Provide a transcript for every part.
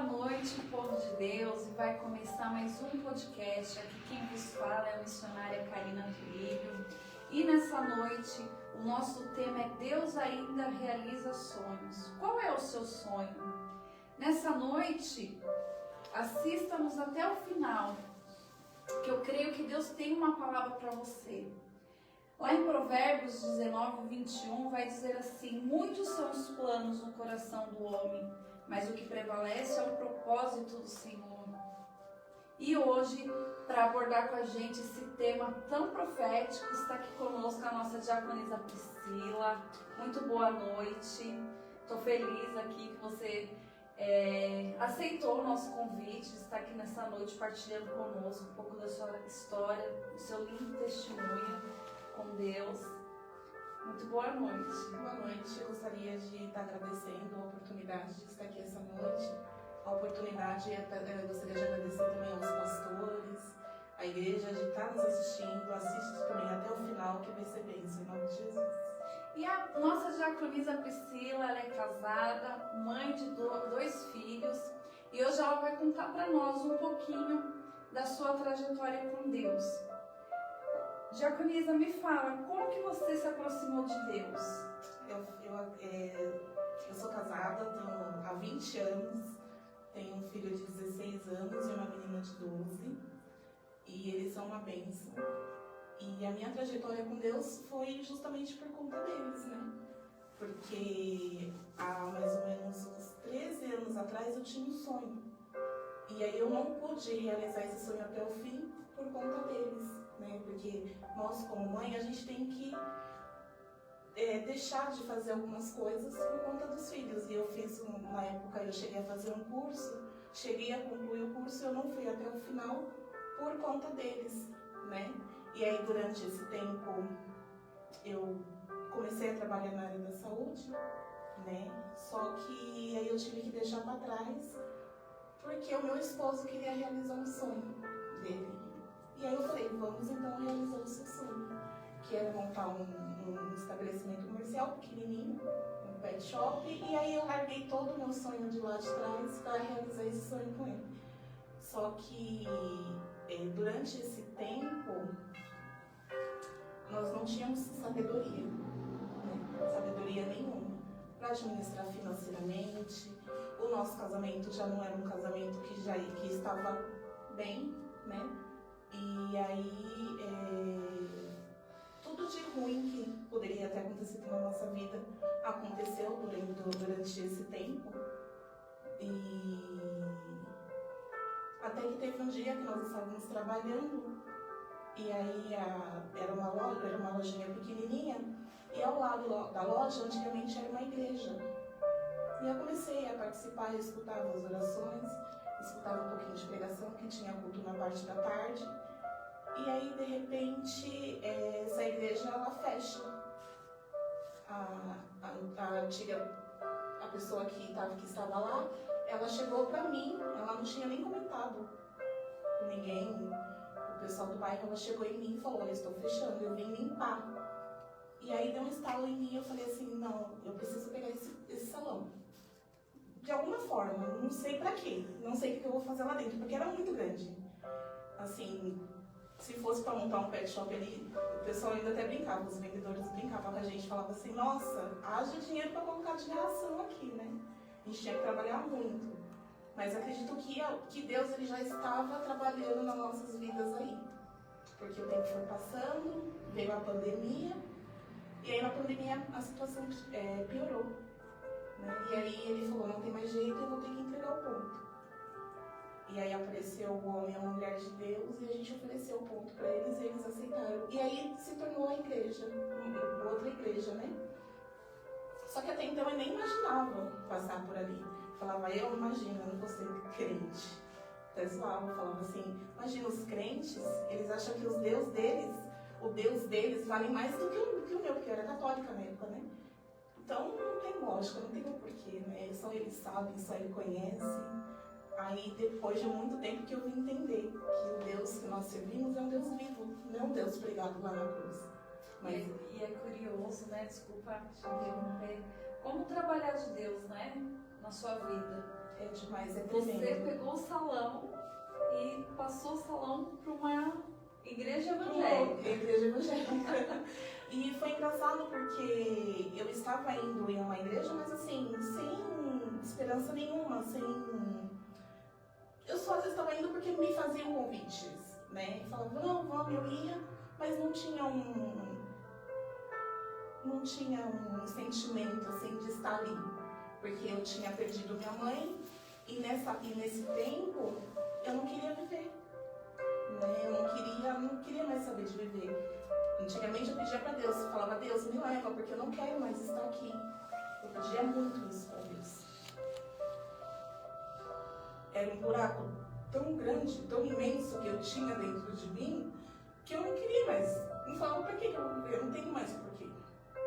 noite, povo de Deus, e vai começar mais um podcast. Aqui quem vos fala é a missionária Karina Filho. E nessa noite, o nosso tema é Deus ainda realiza sonhos. Qual é o seu sonho? Nessa noite, assista-nos até o final, que eu creio que Deus tem uma palavra para você. Lá em Provérbios 19, 21, vai dizer assim: muitos são os planos no coração do homem, mas o que prevalece é o propósito do Senhor. E hoje, para abordar com a gente esse tema tão profético, está aqui conosco a nossa diaconisa Priscila. Muito boa noite. Estou feliz aqui que você aceitou o nosso convite, está aqui nessa noite partilhando conosco um pouco da sua história, do seu lindo testemunho com Deus. Muito boa noite. Boa noite. Eu gostaria de estar agradecendo a oportunidade de estar aqui essa noite. A oportunidade, eu gostaria de agradecer também aos pastores, a igreja, de estar nos assistindo. Assiste também até o final, que vai ser bênção, em nome de Jesus. E a nossa diaconisa Priscila, ela é casada, mãe de dois filhos, e hoje ela vai contar para nós um pouquinho da sua trajetória com Deus. Diaconisa, me fala, como que você se aproximou de Deus? Eu sou casada, tenho há 20 anos, tenho um filho de 16 anos e uma menina de 12, e eles são uma bênção. E a minha trajetória com Deus foi justamente por conta deles, né? Porque há mais ou menos uns 13 anos atrás eu tinha um sonho. E aí eu não pude realizar esse sonho até o fim por conta deles, né? Porque nós, como mãe, a gente tem que deixar de fazer algumas coisas por conta dos filhos. E eu fiz, na época, eu cheguei a fazer um curso, cheguei a concluir o curso e eu não fui até o final por conta deles, né? E aí, durante esse tempo, eu comecei a trabalhar na área da saúde, né? Só que aí eu tive que deixar para trás, porque o meu esposo queria realizar um sonho dele. E aí eu falei, vamos então realizar o seu sonho, que era montar um estabelecimento comercial pequenininho, um pet shop, e aí eu larguei todo o meu sonho de lá de trás para realizar esse sonho com ele. Só que durante esse tempo, nós não tínhamos sabedoria, né? Sabedoria nenhuma para administrar financeiramente. O nosso casamento já não era um casamento que estava bem, né? E aí tudo de ruim que poderia ter acontecido na nossa vida aconteceu durante esse tempo. E até que teve um dia que nós estávamos trabalhando, e aí era uma lojinha pequenininha, e ao lado da loja antigamente era uma igreja. E eu comecei a participar, eu escutava as orações, escutava um pouquinho de pregação, que tinha culto na parte da tarde. E aí, de repente, essa igreja, ela fecha. A pessoa que estava lá, ela chegou pra mim, ela não tinha nem comentado com ninguém. O pessoal do bairro, ela chegou em mim e falou, olha, estou fechando, eu vim limpar. E aí deu um estalo em mim, eu falei assim, não, eu preciso pegar esse salão. De alguma forma, não sei pra quê, não sei o que eu vou fazer lá dentro, porque era muito grande. Assim, se fosse para montar um pet shop ali, o pessoal ainda até brincava, os vendedores brincavam com a gente, falavam assim, nossa, haja dinheiro para colocar de ração aqui, né? A gente tinha que trabalhar muito. Mas acredito que Deus ele já estava trabalhando nas nossas vidas aí. Porque o tempo foi passando, veio a pandemia, e aí na pandemia a situação piorou. Né? E aí ele falou, não tem mais jeito, eu vou ter que entregar o ponto. E aí apareceu o homem e a mulher de Deus, e a gente ofereceu o ponto para eles, e eles aceitaram. E aí se tornou a igreja, outra igreja, né? Só que até então eu nem imaginava passar por ali. Falava, eu imagino, eu não vou ser crente. Até zoava, falava assim, imagina os crentes, eles acham que o Deus deles vale mais do que o meu, porque eu era católica na época, né? Então não tem lógica, não tem o porquê, né? Só ele sabe, só ele conhece. Aí depois de muito tempo que eu vim entender que o Deus que nós servimos é um Deus vivo, não é um Deus pregado lá na cruz. Mas... E é curioso, né? Desculpa te interromper. Como trabalhar de Deus, né? Na sua vida. demais, é tremendo. Você pegou o salão e passou o salão para uma igreja evangélica. Igreja evangélica. E foi engraçado porque eu estava indo em uma igreja, mas assim, sem esperança nenhuma, Eu só às vezes estava indo porque me faziam convites, né? E falavam, não, vamos, eu ia, mas não tinha um sentimento, assim, de estar ali. Porque eu tinha perdido minha mãe e nesse tempo eu não queria viver. Né? Eu não queria mais saber de viver. Antigamente eu pedia para Deus, eu falava, Deus, me leva, porque eu não quero mais estar aqui. Eu pedia muito isso para Deus. Era um buraco tão grande, tão imenso que eu tinha dentro de mim, que eu não queria mais. Eu falava, para que eu vou viver? Eu não tenho mais porquê.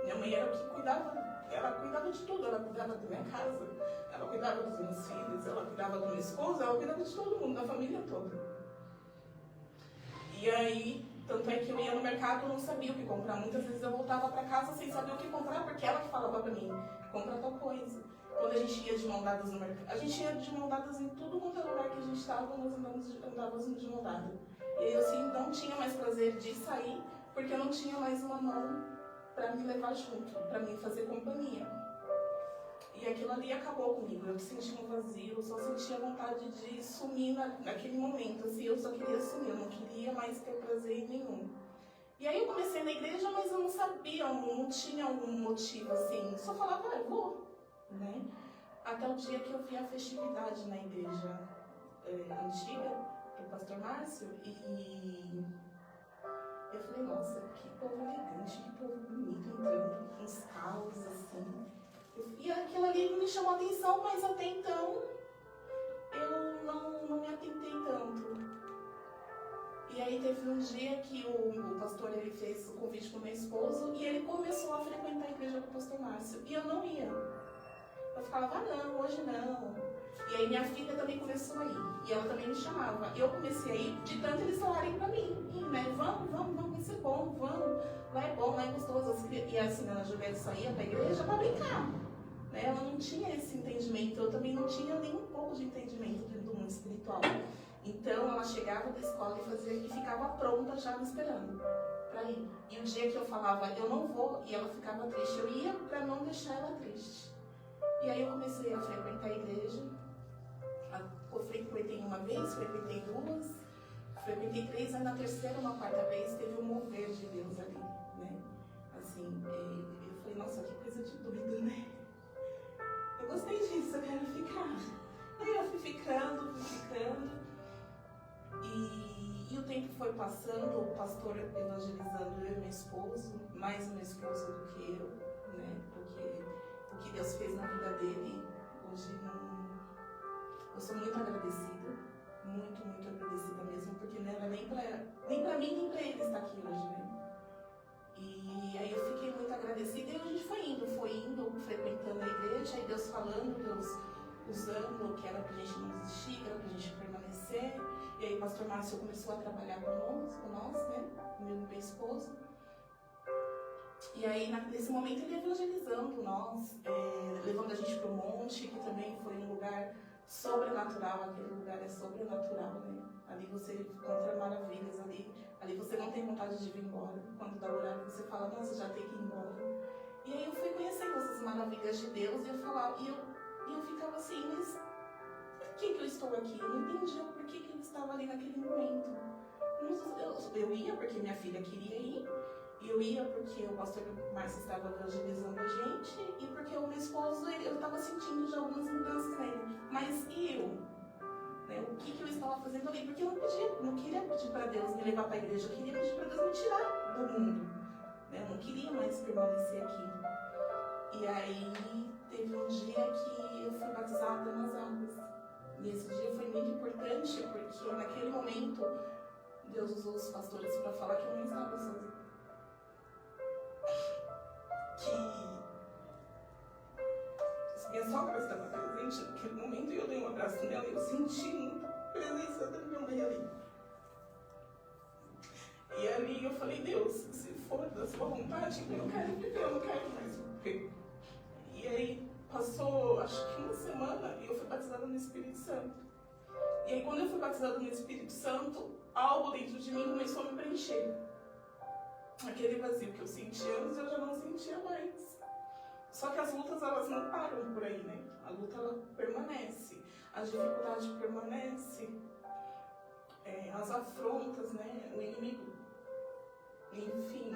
Minha mãe era que cuidava, ela cuidava de tudo, ela cuidava da minha casa, ela cuidava dos meus filhos, ela cuidava do meu esposo, ela cuidava de todo mundo, da família toda. E aí, tanto é que eu ia no mercado e não sabia o que comprar. Muitas vezes eu voltava para casa sem saber o que comprar, porque ela que falava para mim, compra tal coisa. Quando a gente ia de mão dadas no mercado, a gente ia de mão dadas em tudo quanto é lugar que a gente estava, nós andávamos de mão dada. E aí eu assim, não tinha mais prazer de sair, porque eu não tinha mais uma mão para me levar junto, para me fazer companhia. E aquilo ali acabou comigo, eu senti um vazio, eu só sentia vontade de sumir naquele momento, assim, eu só queria sumir, eu não queria mais ter prazer nenhum. E aí eu comecei na igreja, mas eu não sabia, não tinha um motivo, assim, só falava, eu vou, né? Até o dia que eu vi a festividade na igreja antiga, do pastor Márcio, e eu falei, nossa, que povo elegante, que povo bonito, entrando com uns carros, assim. E aquilo ali me chamou a atenção, mas até então eu não me atentei tanto. E aí teve um dia que o pastor ele fez o convite para o meu esposo e ele começou a frequentar a igreja do pastor Márcio. E eu não ia. Eu ficava, não, hoje não. E aí minha filha também começou a ir. E ela também me chamava. E eu comecei a ir de tanto eles falarem para mim. E, né, vamos, vai ser bom, vamos. Lá é bom, lá é gostoso. E assim, a Juliette só ia para a igreja para brincar. Ela não tinha esse entendimento, eu também não tinha nem um pouco de entendimento dentro do mundo espiritual. Então ela chegava da escola e ficava pronta já me esperando para ir. E o dia que eu falava, eu não vou, e ela ficava triste, eu ia para não deixar ela triste. E aí eu comecei a frequentar a igreja. Eu frequentei uma vez, frequentei duas, frequentei três, aí na terceira, uma quarta vez, teve um mover de Deus ali, né? Assim, eu falei, nossa, que coisa de doido, né? Eu gostei disso, eu quero ficar. Aí eu fui ficando. E o tempo foi passando, o pastor evangelizando eu e meu esposo, mais o meu esposo do que eu, né? Porque o que Deus fez na vida dele, hoje eu sou muito agradecida. Muito agradecida mesmo, porque não era nem pra mim, nem pra ele estar aqui hoje, né? E aí eu fiquei muito agradecida e a gente foi indo, frequentando a igreja, aí Deus falando, Deus usando, que era pra gente não desistir, que era pra gente permanecer. E aí o pastor Márcio começou a trabalhar com nós, né? Meu esposo. E aí nesse momento ele evangelizando nós, levando a gente pro monte, que também foi um lugar sobrenatural, aquele lugar é sobrenatural, né? Ali você encontra maravilhas, ali você não tem vontade de vir embora. Quando dá o horário você fala, nossa, já tem que ir embora. E aí eu fui conhecendo essas maravilhas de Deus e eu falava, e eu ficava assim, mas por que eu estou aqui? Eu não entendia por que ele estava ali naquele momento. Eu ia porque minha filha queria ir, e eu ia porque o pastor Márcio estava evangelizando a gente, e porque o meu esposo, eu estava sentindo já algumas mudanças nele. Mas eu? Né, o que eu estava fazendo ali? Porque eu não queria pedir para Deus me levar para a igreja, eu queria pedir para Deus me tirar do mundo. Né, eu não queria mais permanecer aqui. E aí teve um dia que eu fui batizada nas águas. E esse dia foi muito importante, porque naquele momento Deus usou os pastores para falar que eu não estava sozinha. Que minha sogra estava presente naquele momento e eu dei um abraço nela e eu senti muito a presença da minha mãe ali. E ali eu falei, Deus, se for da sua vontade, eu quero viver, eu não quero mais morrer. E aí passou, acho que uma semana, e eu fui batizada no Espírito Santo. E aí, quando eu fui batizada no Espírito Santo, algo dentro de mim começou a me preencher. Aquele vazio que eu sentia antes, eu já não sentia mais. Só que as lutas, elas não param por aí, né? A luta, ela permanece. A dificuldade permanece. As afrontas, né? O inimigo, enfim,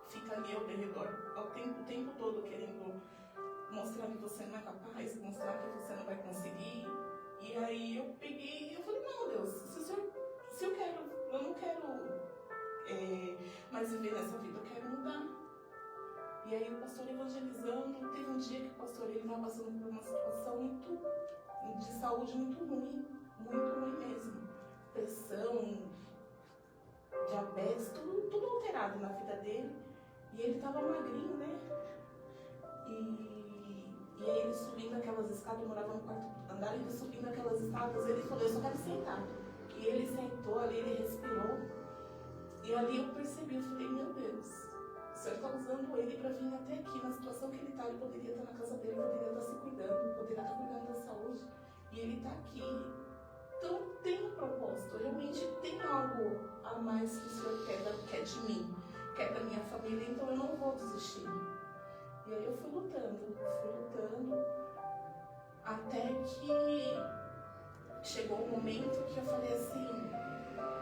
fica ali ao redor, o tempo todo querendo mostrar que você não é capaz, mostrar que você não vai conseguir. E aí eu peguei e eu falei, não, Deus, se eu não quero mais viver nessa vida, eu quero mudar. E aí o pastor evangelizando, teve um dia que o pastor estava passando por uma situação de saúde muito ruim mesmo. Pressão, diabetes, tudo alterado na vida dele. E ele estava magrinho, né? E aí ele subindo aquelas escadas, eu morava no quarto andar, ele subindo aquelas escadas, ele falou, eu só quero sentar. E ele sentou ali, ele respirou. E ali eu percebi, eu falei, meu Deus, o Senhor está usando ele para vir até aqui, na situação que ele está, ele poderia estar na casa dele, poderia estar se cuidando, poderia estar cuidando da saúde. E ele está aqui. Então tem um propósito, realmente tem algo a mais que o Senhor quer de mim, quer da minha família, então eu não vou desistir. E aí eu fui lutando, até que chegou um momento que eu falei assim,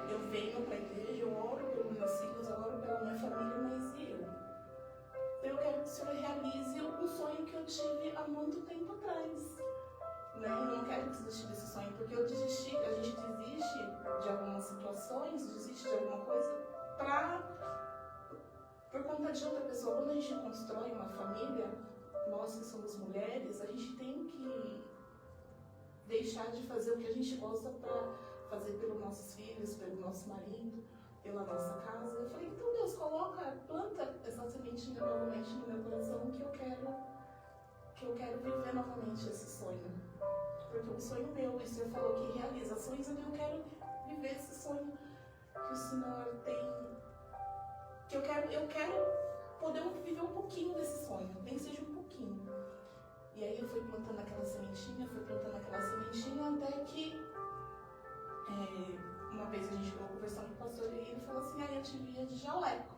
eu venho para a igreja, eu oro pelos meus filhos, eu oro pela minha família, mas e eu? Eu quero que o Senhor realize um sonho que eu tive há muito tempo atrás. Né? Eu não quero desistir desse sonho, porque a gente desiste de algumas situações, desiste de alguma coisa por conta de outra pessoa. Quando a gente constrói uma família, nós que somos mulheres, a gente tem que deixar de fazer o que a gente gosta para fazer pelos nossos filhos, pelo nosso marido, pela nossa casa. Eu falei, então Deus, planta essa sementinha novamente no meu coração que eu quero viver novamente esse sonho. Porque o sonho meu, o Senhor falou que realiza sonhos, então eu quero viver esse sonho que o Senhor tem. Que eu quero poder viver um pouquinho desse sonho, nem seja um pouquinho. E aí eu fui plantando aquela sementinha, até que uma vez a gente ficou conversando com o pastor e ele falou assim, eu te via de jaleco.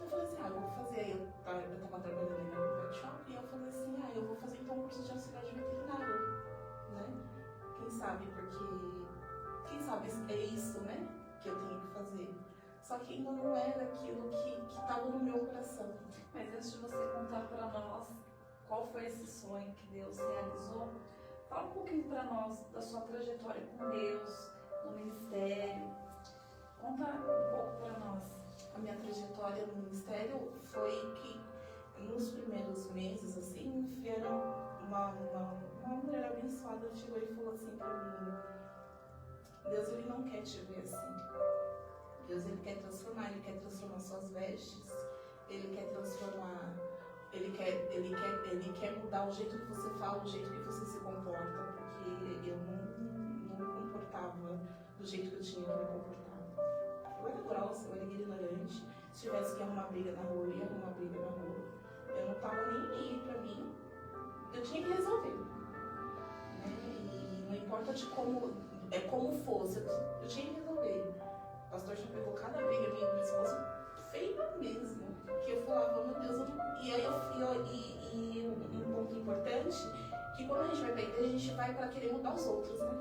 Eu falei assim, eu vou fazer, eu estava trabalhando no pet shop, e eu falei assim, eu vou fazer então um curso de auxiliar de veterinário, né? Quem sabe é isso, né, que eu tenho que fazer. Só que ainda não era aquilo que estava no meu coração. Mas antes de você contar para nós qual foi esse sonho que Deus realizou, fala um pouquinho para nós da sua trajetória com Deus, no ministério. Conta um pouco para nós. A minha trajetória no ministério foi que nos primeiros meses, assim, vieram uma mulher abençoada chegou e falou assim para mim, Deus, ele não quer te ver assim. Deus, ele quer transformar suas vestes, ele quer transformar, ele quer mudar o jeito que você fala, o jeito que você se comporta, porque eu não me comportava do jeito que eu tinha que me comportar. Eu era grossa, eu era ignorante. Se tivesse que arrumar briga na rua, eu ia arrumar briga na rua. Eu não estava nem aí pra mim. Eu tinha que resolver. E não importa de como fosse, eu tinha que resolver. O pastor já pegou cada briga minha e minha esposa feia mesmo. Que eu falava, meu Deus, e aí um ponto importante, que quando a gente vai pra igreja, a gente vai pra querer mudar os outros, né?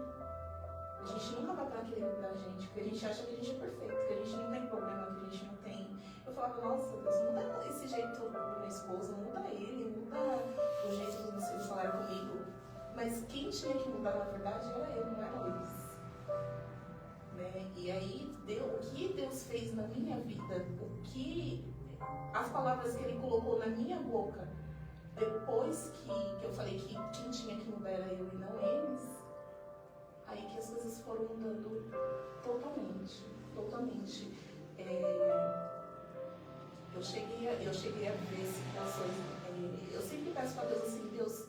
A gente nunca vai pra querer mudar a gente, porque a gente acha que a gente é perfeito, que a gente não tem problema, que a gente não tem. Eu falava, nossa, Deus, muda esse jeito do meu esposo, muda ele, muda o jeito que vocês falaram comigo. Mas quem tinha que mudar, na verdade, era eu, não era eles. Né? E aí, o que Deus fez na minha vida, as palavras que Ele colocou na minha boca, depois que eu falei que quem tinha que mudar era eu e não eles, aí que as coisas foram mudando totalmente. Eu cheguei a ver situações, eu sempre peço para Deus assim, Deus,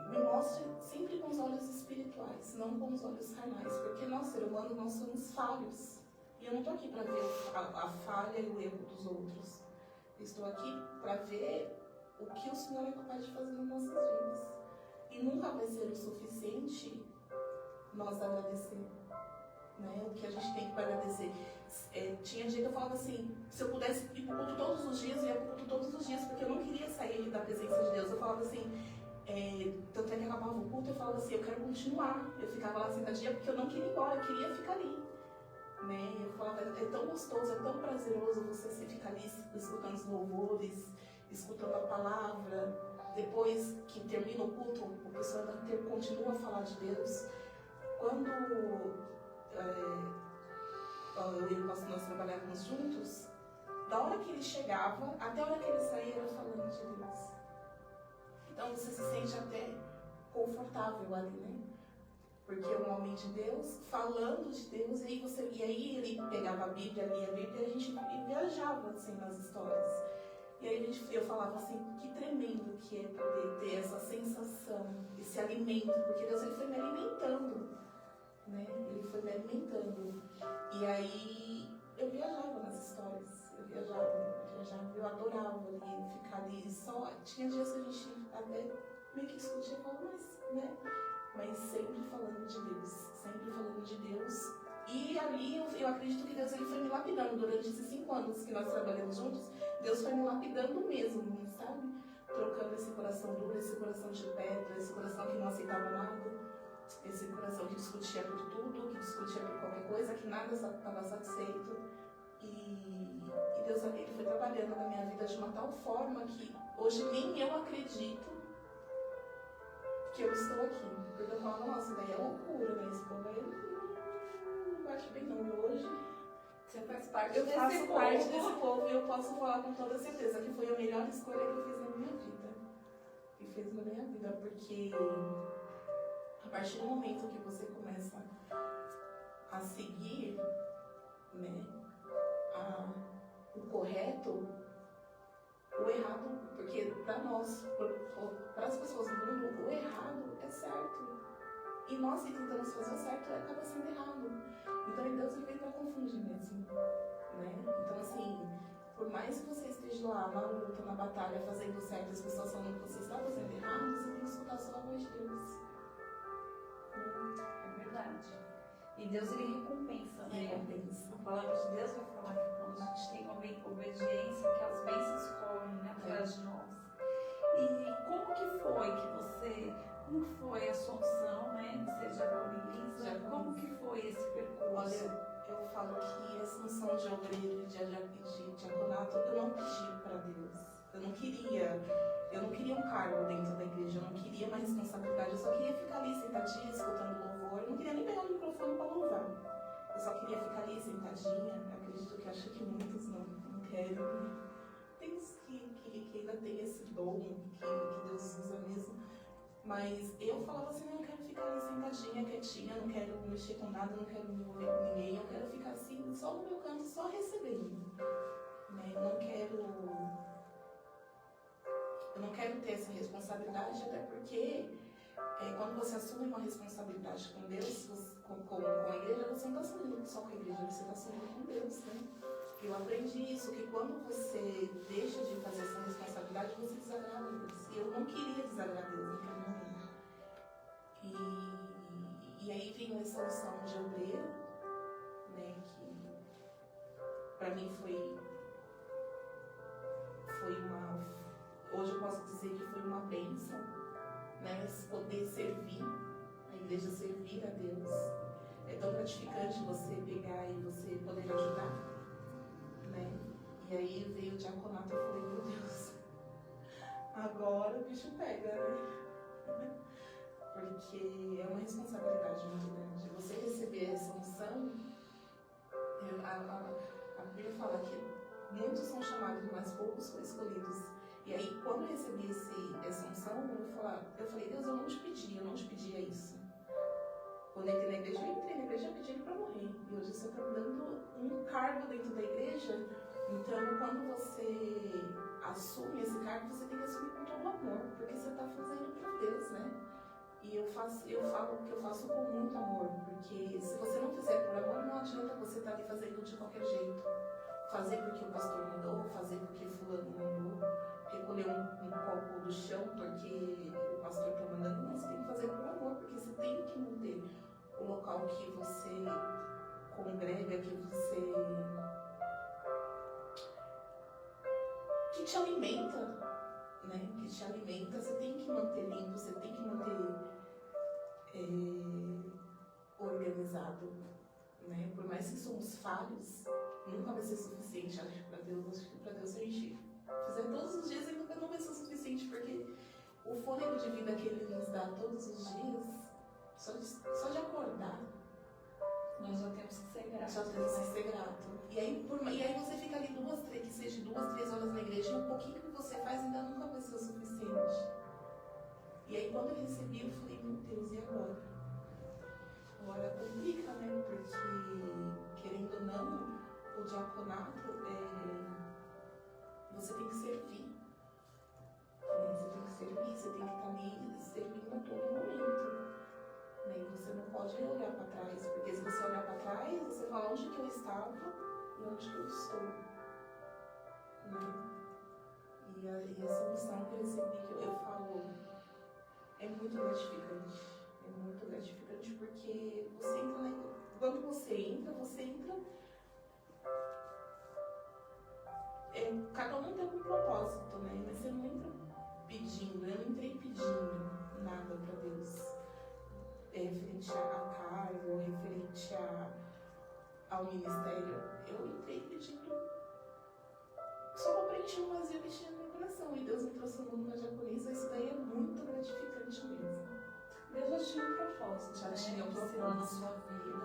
me mostre sempre com os olhos espirituais, não com os olhos carnais, porque nós, seres humanos, nós somos falhos. E eu não estou aqui para ver a falha e o erro dos outros. Eu estou aqui para ver o que o Senhor é capaz de fazer nas nossas vidas. E nunca vai ser o suficiente nós agradecer, né? O que a gente tem que agradecer. Tinha dia que eu falava assim, se eu pudesse ir pro culto todos os dias, eu ia pro culto todos os dias, porque eu não queria sair da presença de Deus. Eu falava assim, tanto é que acabava o culto, eu falava assim, eu quero continuar. Eu ficava lá sentadinha porque eu não queria ir embora, eu queria ficar ali. Né? Eu falava, é tão gostoso, é tão prazeroso você se ficar ali escutando os louvores, escutando a palavra. Depois que termina o culto, o pessoal continua a falar de Deus. Quando eu e o pastor nós trabalhávamos juntos, da hora que ele chegava até a hora que ele saía, era falando de Deus. Então você se sente até confortável ali, né? Porque é um homem de Deus, falando de Deus, e aí ele pegava a Bíblia, lia a Bíblia, e a gente viajava assim nas histórias. E aí eu falava assim, que tremendo que é poder ter essa sensação, esse alimento, porque Deus ele foi me alimentando, né? Ele foi me alimentando. E aí eu viajava nas histórias, eu adorava ali, ficar ali só. Tinha dias que a gente até meio que discutia, falava, mas sempre falando de Deus, sempre falando de Deus. E ali eu acredito que Deus ele foi me lapidando durante esses 5 anos que nós trabalhamos juntos. Deus foi me lapidando mesmo, sabe? Trocando esse coração duro, esse coração de pedra, esse coração que não aceitava nada, esse coração que discutia por tudo, que discutia por qualquer coisa, que nada estava satisfeito. E Deus ele foi trabalhando na minha vida de uma tal forma que hoje nem eu acredito que eu estou aqui. Porque eu falo, nossa, daí é loucura, né? Esse povo aí não bate bem não. E hoje você faz parte eu desse faço povo. parte desse povo e eu posso falar com toda certeza que foi a melhor escolha que eu fiz na minha vida. Que fez na minha vida, porque a partir do momento que você começa a seguir, né, o correto, o errado, porque para nós, para as pessoas do mundo, o errado é certo. E nós que tentamos fazer o certo acaba sendo errado. Então Deus veio para confundir mesmo, né? Então assim, por mais que você esteja lá na luta, na batalha, fazendo certo, as pessoas falando que você está fazendo errado, você tem que escutar só a voz de Deus. É verdade. E Deus ele recompensa, né? Recompensa. A palavra de Deus vai falar que quando a gente tem obediência, que as bênçãos correm, né, atrás de nós. E como que foi a sua opção, né, de ser diaconisa? Como que foi esse percurso? Olha, eu falo que essa função de obreiro e de diaconato, eu não pedi para Deus. Eu não queria um cargo dentro da igreja, eu não queria uma responsabilidade, eu só queria ficar ali sentadinha, escutando louvor, eu não queria nem pegar o microfone para louvar. Eu só queria ficar ali sentadinha, acredito que acho que muitos não querem. Tem uns que ainda tem esse dom que Deus usa mesmo. Mas eu falava assim, eu quero ficar ali sentadinha, quietinha, não quero mexer com nada, não quero me envolver com ninguém, eu quero ficar assim, só no meu canto, só recebendo. Né? Eu não quero ter essa responsabilidade, até porque quando você assume uma responsabilidade com Deus, com a igreja, você não está assumindo só com a igreja, você está assumindo com Deus, né? Eu aprendi isso, que quando você deixa de fazer essa responsabilidade, você desagrada a Deus. E eu não queria desagradar a Deus naquele momento. E aí veio essa unção de obreiro, né, que para mim foi uma... Hoje eu posso dizer que foi uma bênção, né, poder servir, a igreja servir a Deus. É tão gratificante você pegar e você poder ajudar, né? E aí veio o diaconato e eu falei, meu Deus, agora o bicho pega, né? Porque é uma responsabilidade muito grande. Você receber essa unção, a Bíblia fala que muitos são chamados, mas poucos são escolhidos. E aí, quando eu recebi essa unção, eu falei, Deus, eu não te pedia isso. Quando eu entrei na igreja, eu pedi ele para morrer. E hoje você está me dando um cargo dentro da igreja. Então, quando você assume esse cargo, você tem que assumir com todo amor, porque você está fazendo para Deus, né? E eu falo que eu faço com muito amor, porque se você não fizer por amor, não adianta você estar ali fazendo de qualquer jeito. Fazer porque o pastor mandou, fazer porque fulano mandou, recolher um copo do chão porque o pastor está mandando, não, você tem que fazer por amor, porque você tem que manter o local que você congrega, que te alimenta, né? Que te alimenta, você tem que manter limpo, você tem que manter organizado, né? Por mais que somos falhos, nunca vai ser suficiente, acho que para Deus a gente fizer todos os dias ainda não vai ser suficiente, porque o fôlego de vida que Ele nos dá todos os dias, só de acordar, nós já temos que ser gratos. já temos que ser grato. E aí você fica ali que seja 2, 3 horas na igreja, e um pouquinho que você faz ainda nunca vai ser o suficiente. E aí quando eu recebi, eu falei, meu Deus, e agora? Agora complica, né? Porque, querendo ou não, o diaconato, você tem que servir. Você tem que servir, você tem que estar ali servindo a todo momento. Né? E você não pode olhar para trás, porque se você olhar para trás, você fala onde que eu estava e onde que eu estou. Né? E essa missão que eu recebi, que eu falo, é muito gratificante. É muito gratificante porque você entra, né? Quando você entra, cada um tem um propósito, né? Mas você não entra pedindo, eu não entrei pedindo nada para Deus. Referente a cargo, referente ao ministério, eu entrei pedindo só para preencher um vazio que tinha no meu coração. E Deus me transformou numa diaconisa, isso daí é muito gratificante mesmo. Deus já tinha um propósito, já tinha um propósito na sua vida.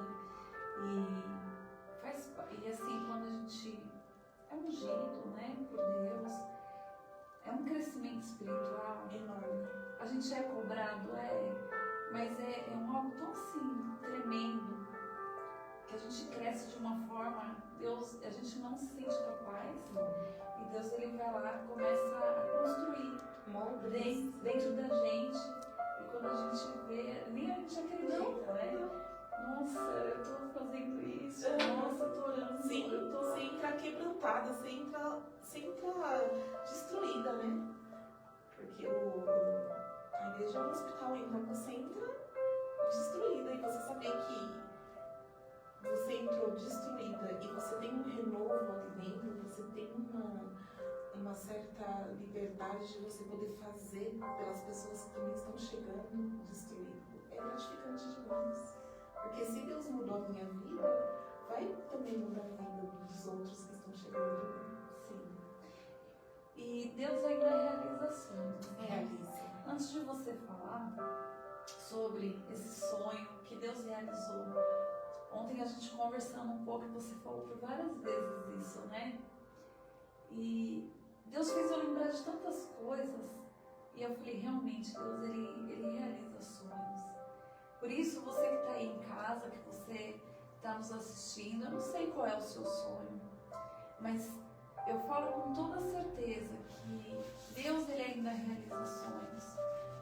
E assim, quando a gente é ungido, né, por Deus, é um crescimento espiritual enorme. A gente é cobrado, mas é algo tão assim, tremendo, que a gente cresce de uma forma, a gente não se sente capaz, e Deus ele vai lá e começa a construir dentro da gente, e quando a gente vê, nem a gente acredita, né? Nossa, eu tô fazendo isso, nossa, eu tô orando. Sim, você entra quebrantada, você entra destruída, né? Porque a igreja é um hospital, então você entra destruída, e você saber que você entrou destruída e você tem um renovo ali dentro, você tem uma certa liberdade de você poder fazer pelas pessoas que também estão chegando destruídas. É gratificante demais. Porque se Deus mudou a minha vida, vai também mudar a vida dos outros que estão chegando. Sim. E Deus ainda realiza sonhos. Realiza. Antes de você falar sobre esse sonho que Deus realizou, ontem a gente conversando um pouco, você falou por várias vezes isso, né? E Deus fez eu lembrar de tantas coisas, e eu falei, realmente, Deus, ele realiza sonhos. Por isso, você que está aí em casa, que você está nos assistindo, eu não sei qual é o seu sonho, mas eu falo com toda certeza que Deus, ele ainda realiza sonhos.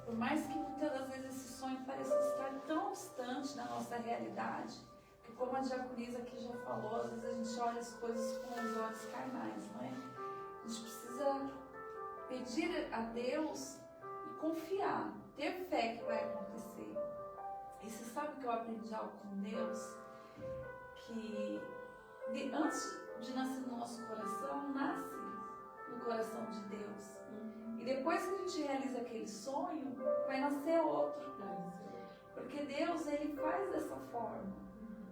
Por mais que muitas das vezes esse sonho pareça estar tão distante da nossa realidade, que como a diaconisa aqui já falou, às vezes a gente olha as coisas com os olhos carnais, não é? A gente precisa pedir a Deus e confiar, ter fé que vai acontecer. E você sabe que eu aprendi algo com Deus? Que antes de nascer no nosso coração, nasce no coração de Deus. E depois que a gente realiza aquele sonho, vai nascer outro. Porque Deus, ele faz dessa forma.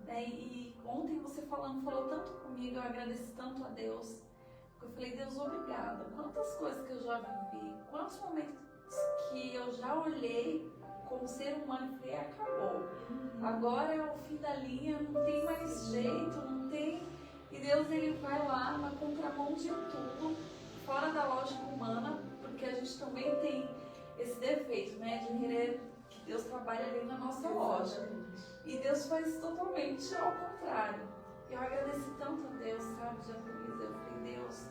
Né? E ontem você falou tanto comigo, eu agradeci tanto a Deus. Eu falei, Deus, obrigada. Quantas coisas que eu já vivi, quantos momentos que eu já olhei como ser humano e falei, acabou. Agora é o fim da linha, não tem mais jeito, não tem. E Deus, ele vai lá na contramão de tudo, fora da lógica humana, porque a gente também tem esse defeito, né, de querer que Deus trabalhe ali na nossa lógica. E Deus faz totalmente ao contrário. Eu agradeci tanto a Deus, sabe, Diaconisa? Eu falei, Deus,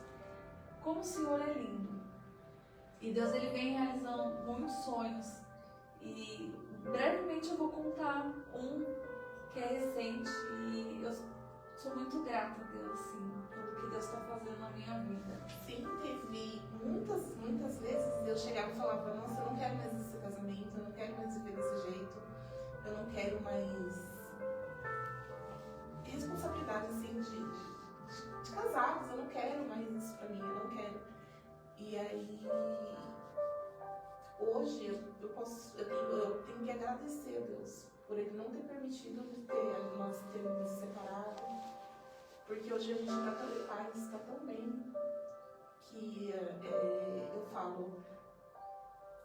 como o Senhor é lindo. E Deus, ele vem realizando muitos sonhos. E brevemente eu vou contar um que é recente. E eu Sou muito grata a Deus, sim, pelo que Deus está fazendo na minha vida. Sim, teve muitas vezes eu chegava e falava, nossa, eu não quero mais esse casamento, eu não quero mais viver desse jeito, eu não quero mais responsabilidade assim de casados, eu não quero mais isso pra mim, eu não quero. E aí hoje eu tenho que agradecer a Deus por Ele não ter permitido nós termos nos separado, porque hoje a gente está tão em paz, está tão bem, que eu falo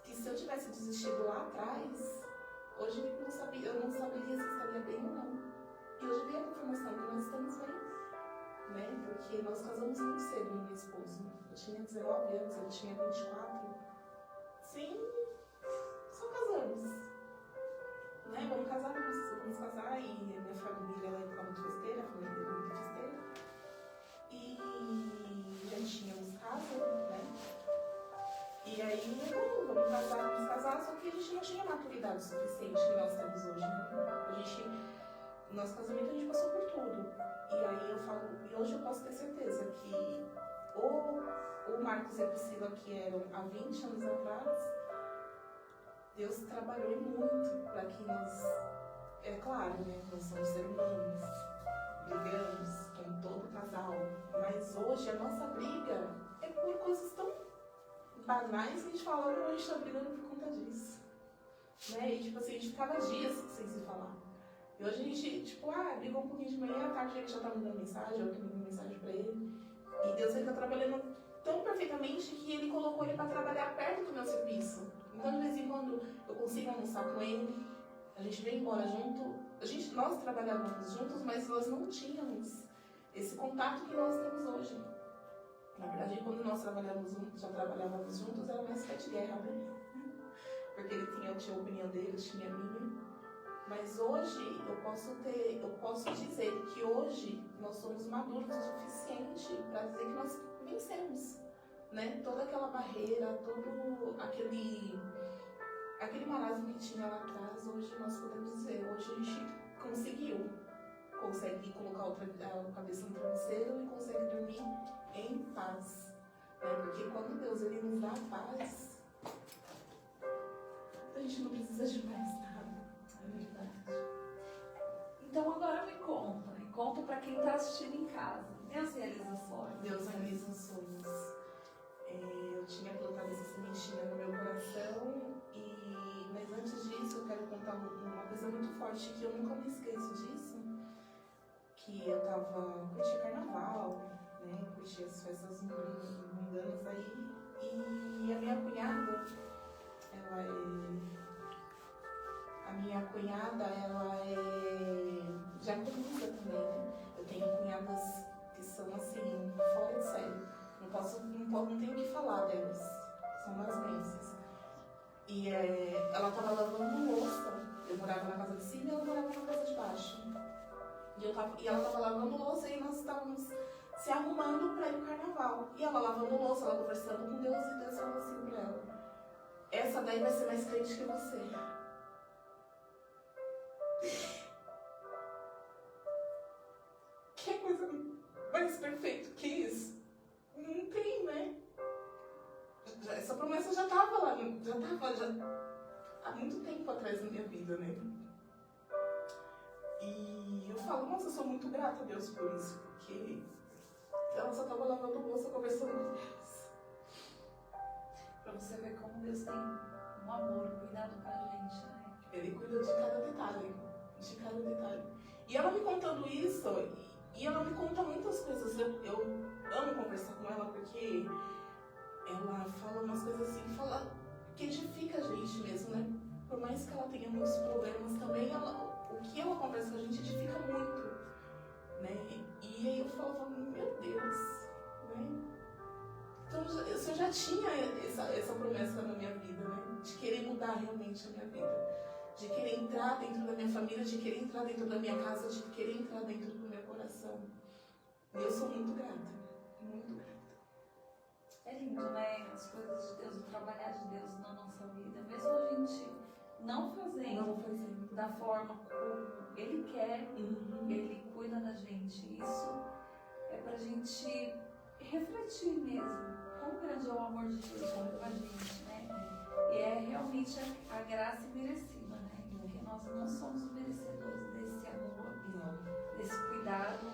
que se eu tivesse desistido lá atrás, hoje eu não saberia se estaria bem ou não. E hoje veio a confirmação que nós estamos bem, né? Porque nós casamos muito cedo, eu e meu esposo. Eu tinha 19 anos, ele tinha 24. Sim, só casamos. Né? Vamos casar e minha família vai ficar muito festeira, a família dele é muito festeira. E já tínhamos casa, né? E aí, vamos casar, só que a gente não tinha maturidade suficiente que nós temos hoje. Nosso casamento a gente passou por tudo. E aí eu falo, e hoje eu posso ter certeza que o Marcos e a Priscila, que eram há 20 anos atrás, Deus trabalhou muito para que nós, é claro, né, nós somos seres humanos, brigamos como todo casal, mas hoje a nossa briga é por coisas tão banais que a gente fala, a gente está brigando por conta disso. Né? E tipo assim, a gente ficava dias sem se falar. E hoje a gente, brigou um pouquinho de manhã, à tarde a gente já tá mandando mensagem, eu tô mandando mensagem pra ele. E Deus ele tá trabalhando tão perfeitamente que ele colocou ele pra trabalhar perto do meu serviço. Então de vez em quando eu consigo almoçar com ele, a gente vem embora junto. Nós trabalhávamos juntos, mas nós não tínhamos esse contato que nós temos hoje. Na verdade, quando nós já trabalhávamos juntos, era mais pé de guerra, né? Porque ele tinha a opinião dele, eu tinha a minha. Mas hoje eu posso dizer que hoje nós somos maduros o suficiente para dizer que nós vencemos, né? Toda aquela barreira, todo aquele marasmo que tinha lá atrás, hoje nós podemos dizer, hoje a gente consegue colocar a cabeça no travesseiro e consegue dormir em paz, né? Porque quando Deus ele nos dá paz, a gente não precisa de mais nada. É verdade. Então agora me conta para quem está assistindo em casa. Deus realiza sonhos. Deus realiza sonhos. Eu tinha plantado essa sementinha no meu coração, mas antes disso eu quero contar uma coisa muito forte que eu nunca me esqueço disso, que eu tava curtindo carnaval, né? Curti as festas mundanas aí, e a minha cunhada, ela é japonesa também, né? Eu tenho cunhadas que são assim, fora de série. Não tenho o que falar delas. São umas bênçãos. E ela tava lavando louça. Eu morava na casa de cima e ela morava na casa de baixo. E ela tava lavando louça e nós estávamos se arrumando para ir no carnaval. E ela lavando louça, ela conversando com Deus, e Deus falou assim pra ela: essa daí vai ser mais crente que você. Que coisa mais perfeita que isso? Não tem, né? Essa promessa já estava lá, há muito tempo atrás na minha vida, né? E eu falo, nossa, eu sou muito grata a Deus por isso, porque ela só estava lavando louça, conversando com Deus. Pra você ver como Deus tem um amor, um cuidado com a gente, né? Ele cuida de cada detalhe, de cada detalhe. E ela me contando isso, e ela me conta muitas coisas. Eu amo conversar com ela porque ela fala umas coisas assim, que edifica a gente mesmo, né? Por mais que ela tenha muitos problemas também, o que ela conversa com a gente edifica muito, né? E aí eu falava, meu Deus, né? Então eu já tinha essa promessa na minha vida, né? De querer mudar realmente a minha vida. De querer entrar dentro da minha família, de querer entrar dentro da minha casa, de querer entrar dentro do meu coração. E eu sou muito grata, muito grata. É lindo, né? As coisas de Deus, o trabalhar de Deus na nossa vida. Mesmo a gente não fazendo da forma como Ele quer, Ele cuida da gente. Isso é pra gente refletir mesmo quão grande é o amor de Deus com a gente, né? E é realmente a graça imerecida, né? Porque nós não somos merecedores desse amor, desse cuidado,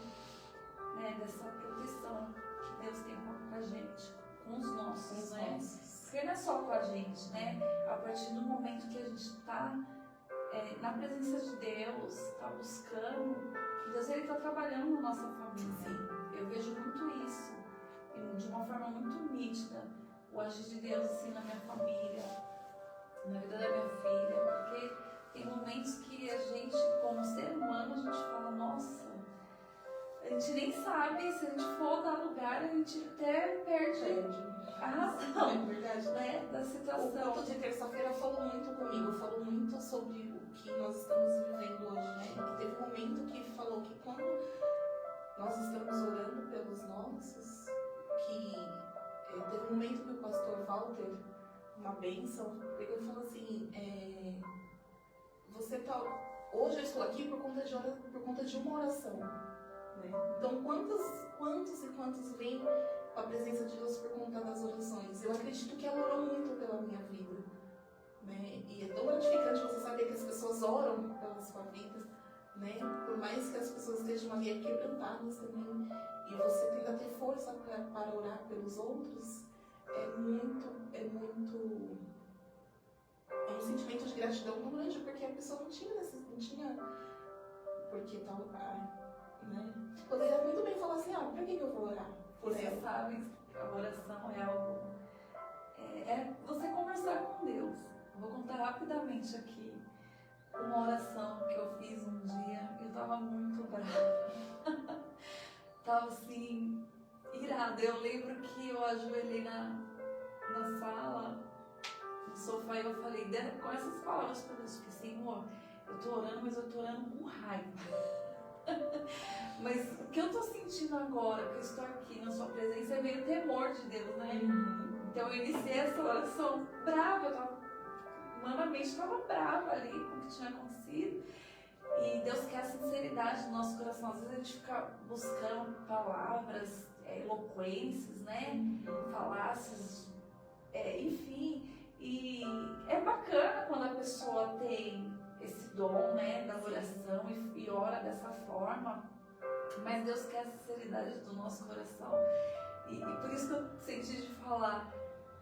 né? Dessa proteção que Deus tem com a gente, com os nossos, né? Porque não é só com a gente, né? A partir do momento que a gente está na presença de Deus, está buscando, Deus ele está trabalhando na nossa família. Eu vejo muito isso, de uma forma muito nítida, o agir de Deus assim na minha família, na vida da minha filha, porque tem momentos que a gente, como ser humano, a gente fala, nossa, a gente nem sabe, se a gente for dar lugar, a gente até perde a razão, é verdade, né, da situação. O culto de terça-feira falou muito comigo, falou muito sobre o que nós estamos vivendo hoje, né? Que teve um momento que falou que quando nós estamos orando pelos nossos, que teve um momento que o pastor Walter, uma bênção, pegou e falou assim, hoje eu estou aqui por conta de uma oração, né? Então quantos vêm a presença de Deus por conta das orações? Eu acredito que ela orou muito pela minha vida, né? E é tão gratificante você saber que as pessoas oram pela sua vida, né? Por mais que as pessoas estejam ali quebrantadas também, e você tenta ter força para orar pelos outros, é um sentimento de gratidão tão grande, porque a pessoa não tinha porque tal lugar, né? Poderia muito bem falar assim, pra que eu vou orar? Você sabe que a oração é algo, é você conversar com Deus. Eu vou contar rapidamente aqui uma oração que eu fiz um dia. Eu tava muito brava. Tava assim, irada. Eu lembro que eu ajoelhei na sala, no sofá, e eu falei com essas palavras para Deus, falei, Senhor, eu tô orando, mas eu tô orando com raiva. Mas o que eu tô sentindo agora, que eu estou aqui na sua presença, é meio temor de Deus, né? Então eu iniciei essa oração brava, humanamente estava brava ali com o que tinha acontecido. E Deus quer a sinceridade do nosso coração. Às vezes a gente fica buscando palavras, eloquências, né? Falácias, enfim. E é bacana quando a pessoa tem esse dom, né, da oração e ora dessa forma. Mas Deus quer a sinceridade do nosso coração. E por isso que eu senti de falar.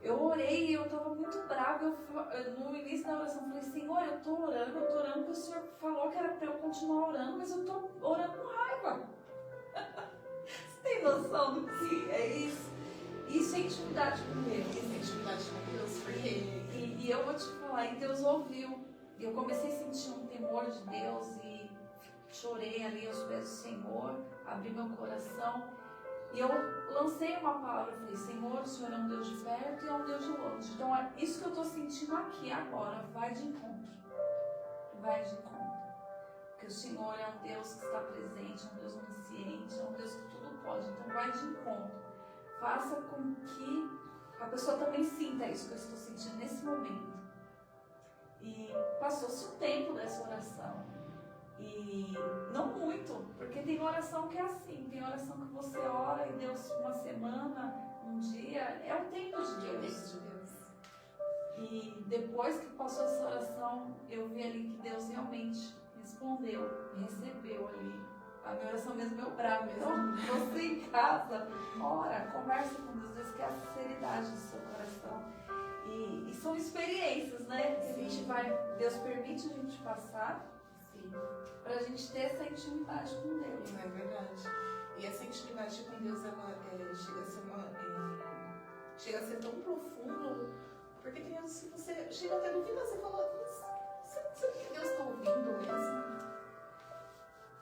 Eu orei e eu estava muito brava. No início da oração, eu falei, Senhor, eu estou orando porque o Senhor falou que era para eu continuar orando, mas eu estou orando com raiva. Você tem noção do que é isso? Isso é intimidade com Deus. Isso é intimidade com Deus, porque... E eu vou te falar, e Deus ouviu. E eu comecei a sentir um temor de Deus e chorei ali aos pés do Senhor, abri meu coração. E eu lancei uma palavra, eu falei, Senhor, o Senhor é um Deus de perto e é um Deus de longe. Então, isso que eu estou sentindo aqui agora, vai de encontro. Vai de encontro. Porque o Senhor é um Deus que está presente, é um Deus onisciente, é um Deus que tudo pode. Então, vai de encontro. Faça com que a pessoa também sinta isso que eu estou sentindo nesse momento. E passou-se um tempo dessa oração. E não muito, porque tem oração que é assim, tem oração que você ora e Deus uma semana, um dia, é o tempo de Deus. E depois que passou essa oração, eu vi ali que Deus realmente respondeu, recebeu ali a minha oração mesmo, meu bravo. Então, você em casa, ora, conversa com Deus, Deus quer a sinceridade do seu coração. E são experiências, né? Que a gente Deus permite a gente passar. Para a gente ter essa intimidade com Deus. É verdade. E essa intimidade com Deus, ela chega a ser tão profundo, porque tem vezes que você chega até duvidar, você fala, será que Deus está ouvindo mesmo?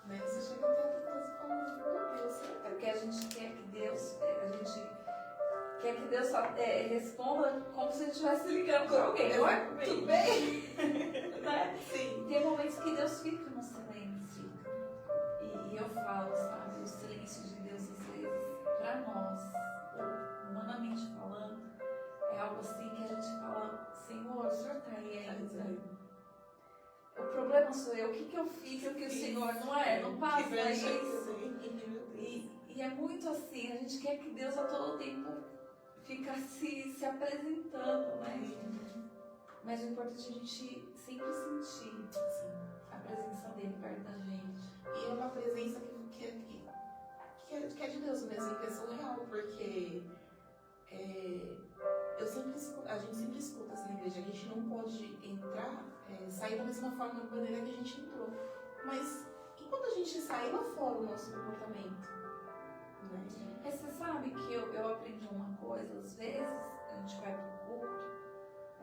Né? Você chega até duvidar, você fala, meu Deus, será que... É porque a gente quer que Deus responda como se a gente estivesse ligando para alguém. Oi, tudo bem? Né? Sim. Tem momentos que Deus fica no silêncio. E eu falo, sabe, o silêncio de Deus, às vezes, para nós, humanamente falando, é algo assim que a gente fala, Senhor, o Senhor está aí ainda. problema sou eu, o que eu fiz, o que o Senhor não passa isso. E é muito assim, a gente quer que Deus a todo tempo fica se apresentando, né? Mas o importante é a gente sempre sentir a presença dele perto da gente. E é uma presença que é de Deus mesmo, que é surreal, porque a gente sempre escuta assim na igreja, a gente não pode entrar, sair da mesma forma da maneira que a gente entrou. Mas e quando a gente sai lá fora o nosso comportamento? Né? Você sabe que eu aprendi uma coisa, às vezes a gente vai pro culto,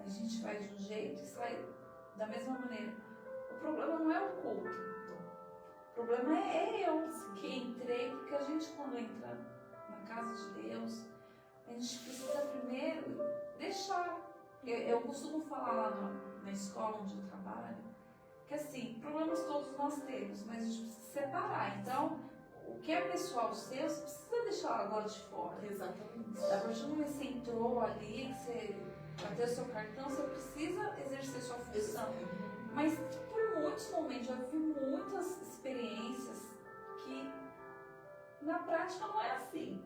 a gente vai de um jeito e sai da mesma maneira. O problema não é o culto. O problema é eu que entrei, porque a gente quando entra na casa de Deus, a gente precisa primeiro deixar. Eu costumo falar lá na escola onde eu trabalho, que assim, problemas todos nós temos, mas a gente precisa separar. Então, o que é pessoal seu, você precisa deixar agora de fora. Exatamente. A partir do momento que você entrou ali, que você bateu o seu cartão, você precisa exercer sua função. Mas por muitos momentos, eu vi muitas experiências que na prática não é assim.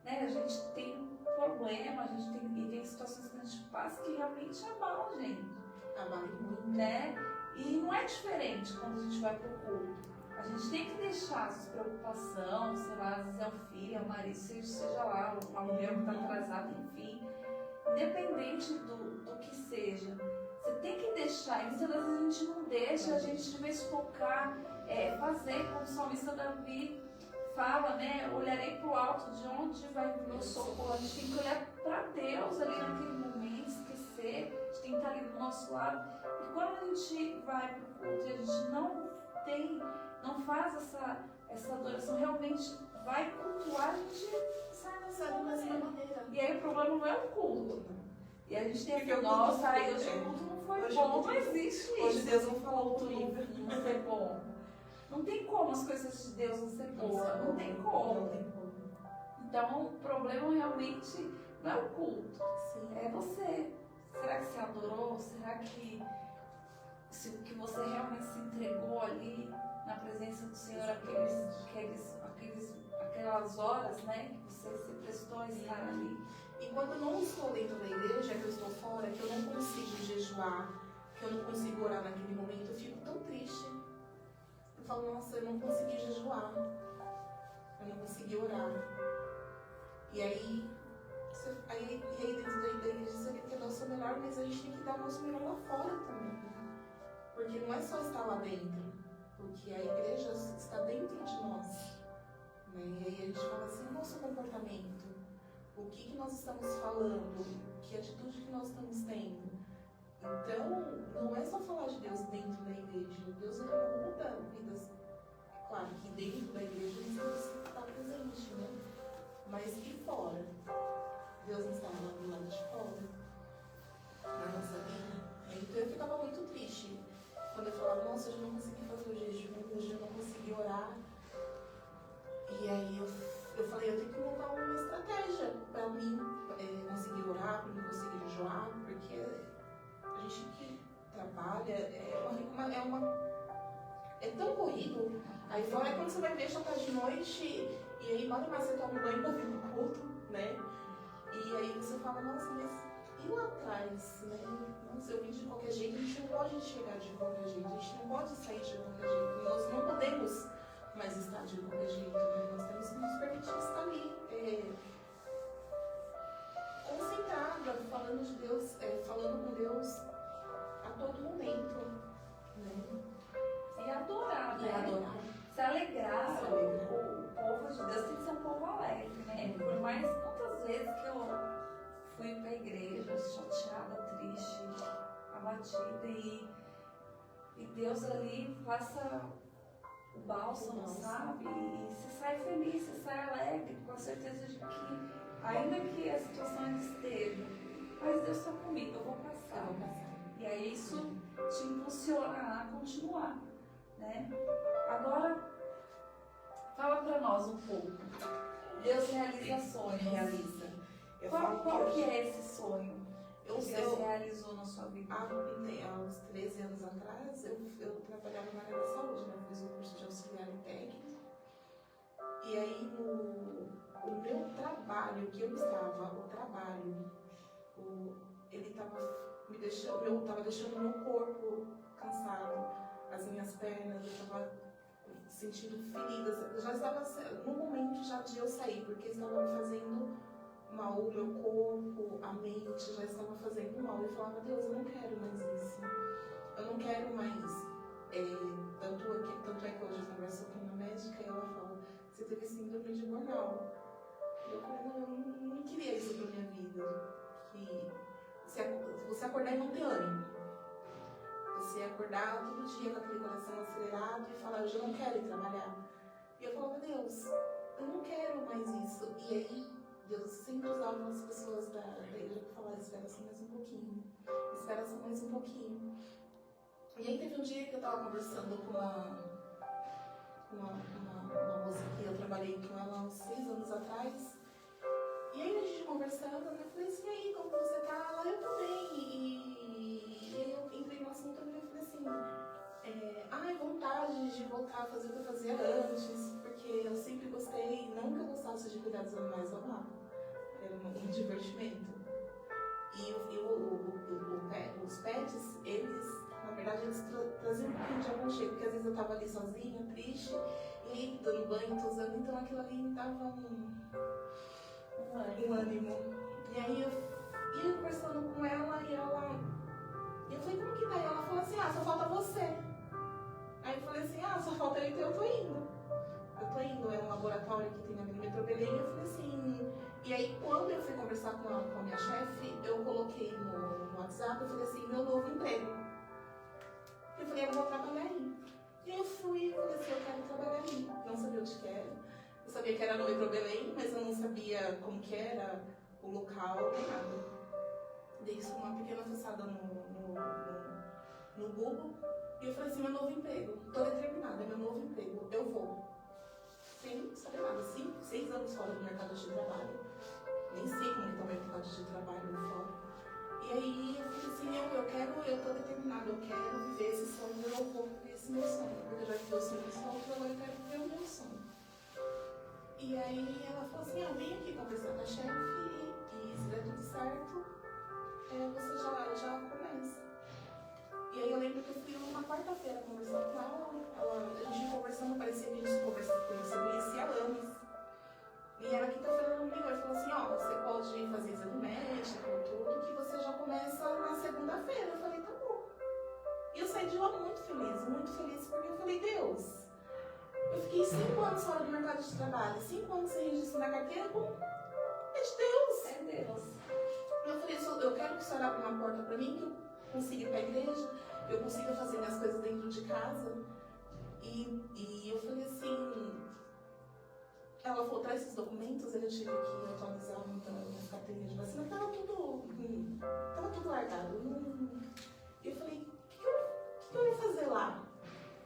Né? A gente tem problema, a gente tem situações que a gente passa que realmente abalam a gente. Abala muito. Né? E não é diferente quando a gente vai pro culto. A gente tem que deixar as preocupações, sei lá, às vezes é o filho, é o marido, seja lá, o aluguel que está atrasado, enfim. Independente do que seja. Você tem que deixar, e muitas vezes a gente não deixa, a gente devia se focar, fazer como o salmista Davi fala, né? Olharei para o alto, de onde vai vir o meu socorro. A gente tem que olhar para Deus ali naquele momento, esquecer, a gente tem que estar ali do nosso lado. E quando a gente vai para o culto e a gente não faz essa adoração, realmente vai cultuar, a gente sai dessa maneira. E aí o problema não é o culto. E a gente tem que, nossa, hoje o culto não foi bom, não existe isso. Hoje Deus não falou comigo. Não foi bom. Não tem como as coisas de Deus não ser boas, não tem como. Então o problema realmente não é o culto, é você. Será que você adorou? Será que você realmente se entregou ali na presença do Senhor aquelas horas, né, que você se prestou a estar ali? E quando eu não estou dentro da igreja, que eu estou fora, que eu não consigo jejuar, que eu não consigo orar naquele momento, eu fico tão triste. Eu falo, nossa, eu não consegui jejuar, eu não consegui orar. E aí dentro da igreja você quer dar o seu melhor, mas a gente tem que dar o nosso melhor lá fora também. Porque não é só estar lá dentro, porque a igreja está dentro de nós. Né? E aí a gente fala assim, nosso comportamento, o que nós estamos falando, que atitude que nós estamos tendo. Então, não é só falar de Deus dentro da igreja. Deus ele muda vidas. Claro que dentro da igreja ele sempre está presente, né? Mas e fora? Deus não está do lado de fora, na nossa vida. Então eu ficava muito triste quando eu falava, nossa, eu não consegui fazer o jejum, hoje eu não consegui orar. E aí eu falei, eu tenho que montar uma estratégia para mim conseguir orar, para mim conseguir jejuar, porque a gente que trabalha é tão corrido. Aí fora quando você vai ver, já tá de noite, e aí mal mais você toma banho para vir no culto, né? E aí você fala, nossa, mas e lá atrás, né? Nossa, eu vim de qualquer jeito, a gente não pode chegar de qualquer jeito, a gente não pode sair de qualquer jeito, nós não podemos mais estar de qualquer jeito, né? Nós temos que nos permitir estar ali, concentrada, falando de Deus, falando com Deus a todo momento, né? E adorar, né? E adorar. Se alegrar. Se alegrar. O povo de Deus tem que ser um povo alegre, né? Por mais quantas vezes que eu fui pra igreja chateada, triste, abatida, e Deus ali passa o bálsamo, sabe? E você sai feliz, você sai alegre, com a certeza de que, ainda que a situação esteja, mas Deus está comigo, eu vou passar. E aí isso te impulsiona a continuar, né? Agora, fala pra nós um pouco. Deus realiza sonhos. Realiza. Qual que é esse sonho? Você realizou na sua vida? Há uns 13 anos atrás, eu trabalhava na área da saúde, né? Eu fiz um curso de auxiliar em técnico. E aí, o meu trabalho, que eu estava, ele estava deixando o meu corpo cansado, as minhas pernas, eu estava sentindo feridas. Eu já estava no momento já de eu sair, porque estava me fazendo mal, o meu corpo, a mente já estava fazendo mal. Eu falava, Deus, eu não quero mais isso. Eu não quero mais. Tanto é que hoje eu converso com uma médica e ela fala, você teve síndrome de burnout. Eu falei, não, eu não queria isso pra minha vida. Que você acordar e não ter ânimo. Você acordar todo dia com aquele coração acelerado e falar, hoje eu não quero ir trabalhar. E eu falava, Deus, eu não quero mais isso. E aí, Deus sempre usava as pessoas da igreja para falar, espera só mais um pouquinho. Espera só mais um pouquinho. E aí teve um dia que eu estava conversando com uma moça que eu trabalhei com ela há uns 6 anos atrás. E aí a gente conversando, eu falei assim, e aí, como você tá? Ela, eu tô bem. E aí eu entrei no assunto e falei assim, vontade de voltar a fazer o que eu fazia antes, porque eu sempre gostei, não que eu gostasse de cuidar dos animais, vamos lá. Era um divertimento. E os pets, eles, na verdade, eles traziam um pouquinho de aconchego, porque às vezes eu tava ali sozinha, triste, e aí dando banho, tosando, então aquilo ali me dava um ânimo. E aí eu ia conversando com ela e eu falei, como que tá? E ela falou assim, só falta você. Aí eu falei assim, só falta eu, então eu tô indo. É um laboratório que tem na Metro Belém. Eu falei assim, e aí quando eu fui conversar com a minha chefe, eu coloquei no WhatsApp, eu falei assim, meu novo emprego. Eu falei, eu vou trabalhar aí. E aí eu fui, eu falei assim, eu quero trabalhar aí. Não sabia onde que era. Eu sabia que era no Metro Belém, mas eu não sabia como que era o local, nem nada. Dei isso uma pequena fuçada no Google. E eu falei assim, meu novo emprego, tô determinada, é meu novo emprego, eu vou. Sem saber nada, 6 anos fora do mercado de trabalho, nem sei como está o mercado de trabalho fora. E aí eu falei assim, eu tô determinada, eu quero viver esse sonho, eu vou viver esse meu sonho, porque eu já vivi os meus sonhos, agora eu quero viver o meu sonho. E aí ela falou assim, vem aqui conversar com a chefe e se der tudo certo, você já começa. E aí eu lembro que eu fui uma quarta-feira conversar com ela, a gente conversando, parecia que a gente se conhecia há anos. E ela quinta-feira ela me ligou e falou assim, você pode fazer exame médico, tudo, que você já começa na segunda-feira. Eu falei, tá bom. E eu saí de lá muito feliz, porque eu falei, Deus, eu fiquei 5 anos fora do mercado de trabalho, 5 anos sem registro na carteira, é de Deus. É Deus. Eu falei, eu quero que o Senhor abra uma porta pra mim, que eu consiga ir pra igreja, eu consiga fazer minhas coisas dentro de casa. E eu falei assim, ela falou, traz esses documentos, eu tive que atualizar minhas carteirinhas de vacina, tava tudo largado. E eu falei, o que eu ia fazer lá?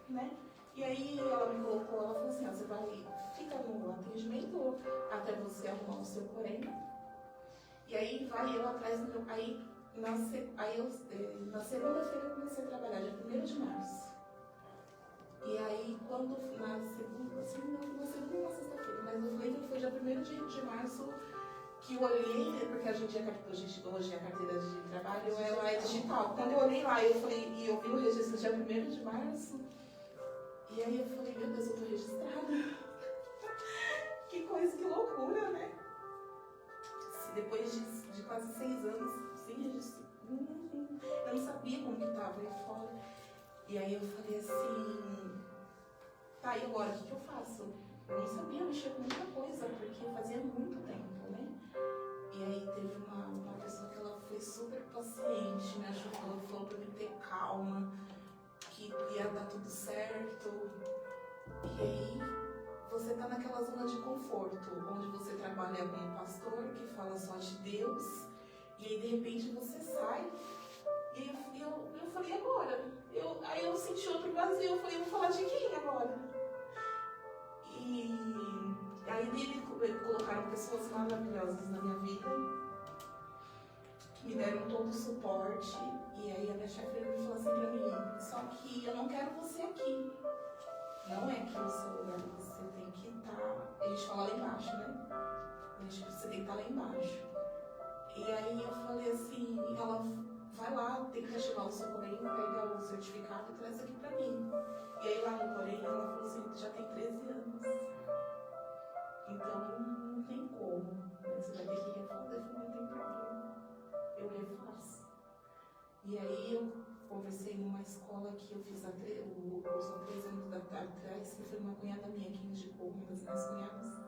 Né? E aí ela me colocou, ela falou assim, você vai ficar no atendimento até você arrumar o seu porém. E aí vai eu atrás do meu. Na segunda-feira eu comecei a trabalhar, dia 1º de março. E aí na segunda ou sexta-feira, mas eu lembro que foi dia 1º de março que eu olhei, porque hoje a carteira de trabalho ela é digital. Quando eu olhei lá, eu falei, e eu vi o registro dia 1º de março, e aí eu falei, meu Deus, eu tô registrada. Que coisa, que loucura, né? Depois de quase 6 anos sem registro, eu não sabia como que estava aí fora. E aí eu falei assim, tá, e agora o que eu faço? Eu não sabia mexer com muita coisa, porque fazia muito tempo, né? E aí teve uma pessoa que ela foi super paciente, me ajudou, falou pra mim ter calma, que ia dar tudo certo. E aí você tá naquela zona de conforto, onde você trabalha com um pastor que fala só de Deus, e aí de repente você sai, e eu falei, agora? Aí eu senti outro vazio, eu falei, eu vou falar de quem agora? E aí nele colocaram pessoas maravilhosas na minha vida, me deram todo o suporte. E aí a minha chefe falou assim pra mim: só que eu não quero você aqui. Não é aqui o seu lugar, você tem que estar. A gente fala lá embaixo, né? Você tem que estar lá embaixo. E aí eu falei assim: ela vai lá, tem que ativar o seu Corém, pega o certificado e traz aqui pra mim. E aí lá no Corém ela falou assim: já tem 13 anos. Então não tem como. Você vai ter que refazer. Eu falei: não tem problema. Eu refaço. E aí eu conversei numa escola que eu fiz o curso há 3 anos atrás, que foi uma cunhada minha que indicou, uma das minhas cunhadas,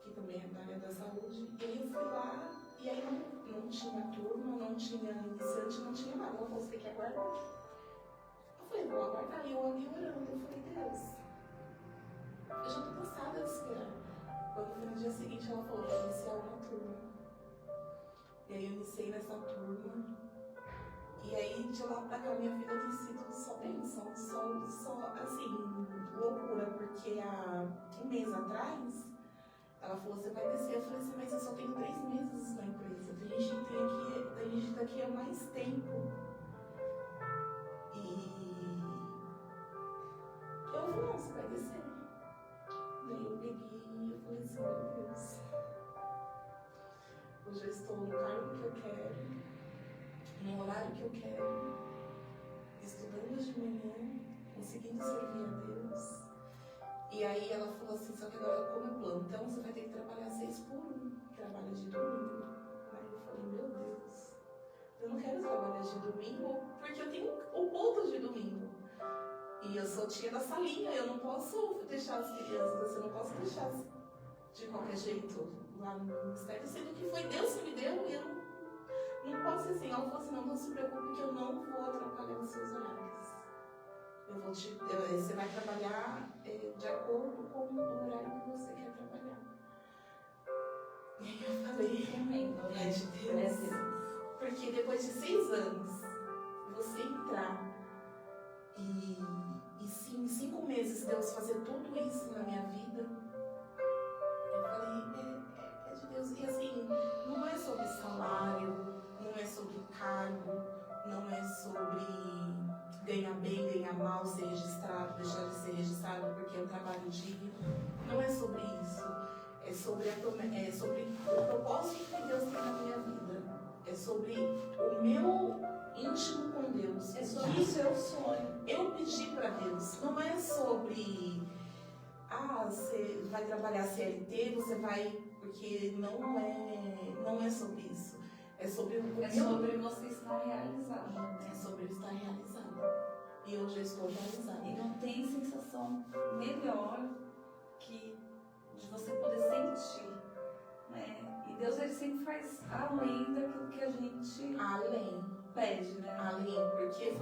que também é da área da saúde. E aí eu fui lá, e aí não tinha turma, não tinha iniciante, não tinha nada. Ela falou: você tem que aguardar. Eu falei: vou aguardar. E eu ali orando, eu falei: Deus, eu já tô cansada de esperar. Quando foi no dia seguinte, ela falou: vai iniciar uma turma. E aí eu iniciei nessa turma. E aí, de lá pra cá, minha vida tem sido só bênção, só assim, loucura, porque há um mês atrás, ela falou: você vai descer. Eu falei assim: mas eu só tenho 3 meses na empresa, tem gente daqui há mais tempo. E eu falei: não, você vai descer. Daí eu peguei e eu falei assim: meu Deus, hoje eu estou no cargo que eu quero, no horário que eu quero, estudando de manhã, conseguindo servir a Deus. E aí ela falou assim: só que agora como é plantão, você vai ter que trabalhar 6 por 1, trabalha de domingo. Aí eu falei: meu Deus, eu não quero trabalhar de domingo, porque eu tenho o culto de domingo. E eu sou tia da salinha, eu não posso deixar as crianças, eu não posso deixar de qualquer jeito lá no ministério, sendo que foi Deus que me deu, e eu não pode ser assim. Ela falou assim: não se preocupe que eu não vou atrapalhar os seus horários. Você vai trabalhar de acordo com o horário que você quer trabalhar. E aí eu falei: é de Deus. Porque depois de 6 anos, você entrar e sim, em 5 meses Deus fazer tudo isso na minha vida, eu falei: é de Deus. E assim, não é sobre salário, não é sobre cargo, não é sobre ganhar bem, ganhar mal, ser registrado, deixar de ser registrado porque eu trabalho digno. Não é sobre isso. É sobre o propósito que Deus tem na minha vida. É sobre o meu íntimo com Deus. É sobre o seu sonho. Eu pedi para Deus. Não é sobre você vai trabalhar CLT, você vai... Porque não é sobre isso. É sobre você estar realizado. É sobre estar realizado. E eu já estou realizada. E não tem sensação melhor que de você poder sentir, né? E Deus, ele sempre faz além daquilo que a gente pede, né? Além, porque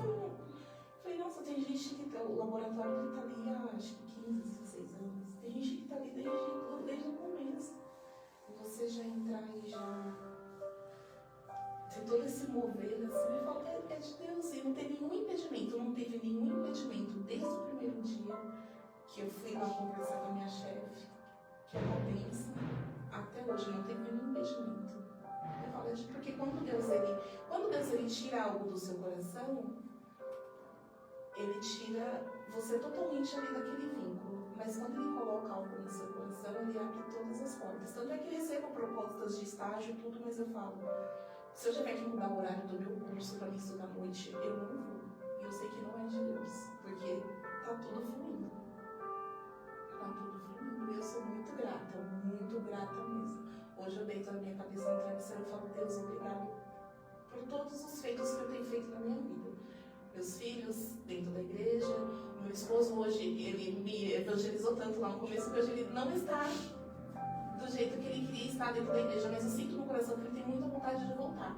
falei: nossa, tem gente que o laboratório que tá ali há acho que 15, 16 anos. Tem gente que tá ali desde o começo. E você já entrar e já tem todo esse mover assim, eu falo: é de Deus. E não tem nenhum impedimento, não teve nenhum impedimento desde o primeiro dia que eu fui lá conversar com a minha chefe, que é uma bênção, até hoje não teve nenhum impedimento. Eu falo: porque quando Deus ele tira algo do seu coração, ele tira você totalmente ali daquele vínculo. Mas quando ele coloca algo no seu coração, ele abre todas as portas. Tanto é que eu recebo propostas de estágio e tudo, mas eu falo: se eu tiver que mudar o horário do meu curso para mim estudar à noite, eu não vou. E eu sei que não é de Deus, porque tá tudo fluindo. Tá tudo fluindo. E eu sou muito grata mesmo. Hoje eu deito a minha cabeça no travesseiro e falo: Deus, obrigado por todos os feitos que eu tenho feito na minha vida. Meus filhos dentro da igreja, meu esposo hoje, ele me evangelizou tanto lá no começo que hoje ele não está do jeito que ele queria estar dentro da igreja, mas eu sinto no coração que ele tem muita vontade de voltar.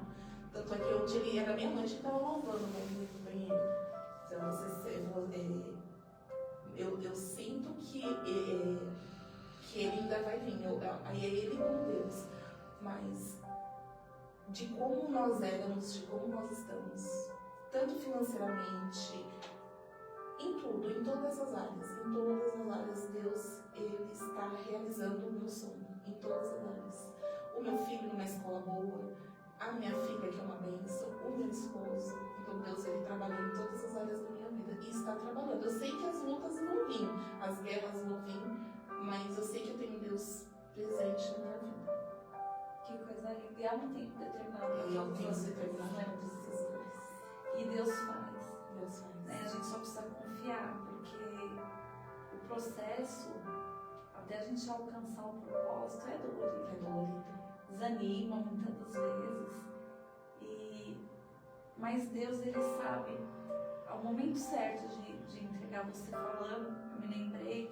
Tanto é que onde ele era minha mãe, ele estava louvando no banheiro. Então, eu sinto que ele ainda vai vir. Aí é ele com Deus. Mas de como nós éramos, de como nós estamos, tanto financeiramente, em tudo, em todas as áreas. Em todas as áreas, Deus, ele está realizando o meu sonho. Em todas as áreas. O meu filho numa escola boa, a minha filha, que é uma bênção, o meu esposo. Então Deus, ele trabalhou em todas as áreas da minha vida e está trabalhando. Eu sei que as lutas vão vir, as guerras vão vir, mas eu sei que eu tenho Deus presente na minha vida. Que coisa linda. E há um tempo determinado. E é um tempo determinado para todas essas coisas. E Deus faz. Deus faz. Né? A gente só precisa confiar, porque o processo, até a gente alcançar o propósito, é dolorido. É dolorido. Desanima muitas das vezes. Mas Deus, ele sabe ao momento certo de entregar. Você falando, eu me lembrei,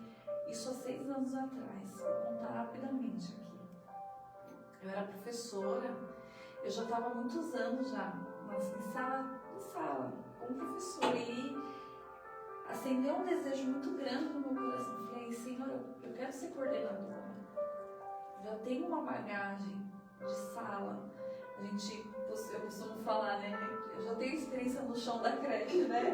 isso há 6 anos atrás. Vou contar rapidamente aqui. Eu era professora, eu já estava há muitos anos já, mas em sala, como professora, e acendeu um desejo muito grande no meu coração. Eu falei, Senhor, eu quero ser coordenadora. Já tenho uma bagagem de sala. Eu costumo falar, né? Eu já tenho experiência no chão da creche, né?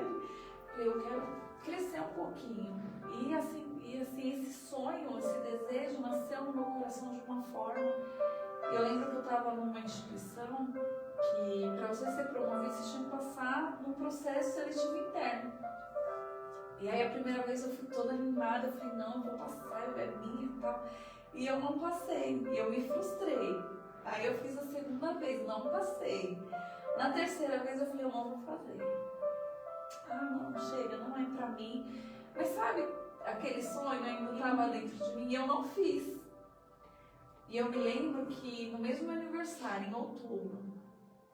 Eu quero crescer um pouquinho. E assim, esse sonho, esse desejo nasceu no meu coração de uma forma. Eu lembro que eu estava numa instituição que, para você ser promovido, você tinha que passar num processo seletivo interno. E aí, a primeira vez eu fui toda animada, eu falei, não, eu vou passar, é minha e tal. E eu não passei, e eu me frustrei. Aí eu fiz a segunda vez, não passei. Na terceira vez eu falei, eu não vou fazer. Ah, não, chega, não é pra mim. Mas sabe, aquele sonho ainda estava dentro de mim e eu não fiz. E eu me lembro que no mesmo aniversário, em outubro,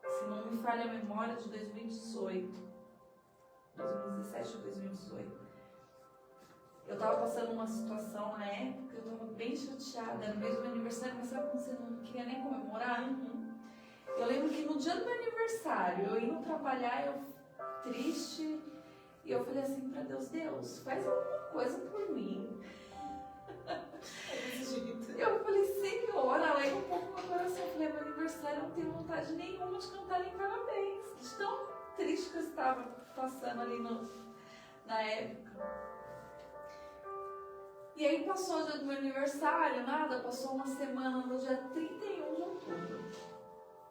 se não me falha a memória, de 2017 ou 2018, eu estava passando uma situação na época, eu estava bem chateada, era o mesmo aniversário, mas sabe quando você não queria nem comemorar? Eu lembro que no dia do meu aniversário, eu indo trabalhar, eu triste, e eu falei assim pra Deus, Deus, faz alguma coisa por mim. Eu falei, Senhor, alega um pouco meu coração. Eu falei, meu aniversário, eu não tenho vontade nenhuma de cantar nem parabéns. De tão triste que eu estava passando ali na época. E aí passou o dia do meu aniversário, nada, passou uma semana, no dia 31 de outubro.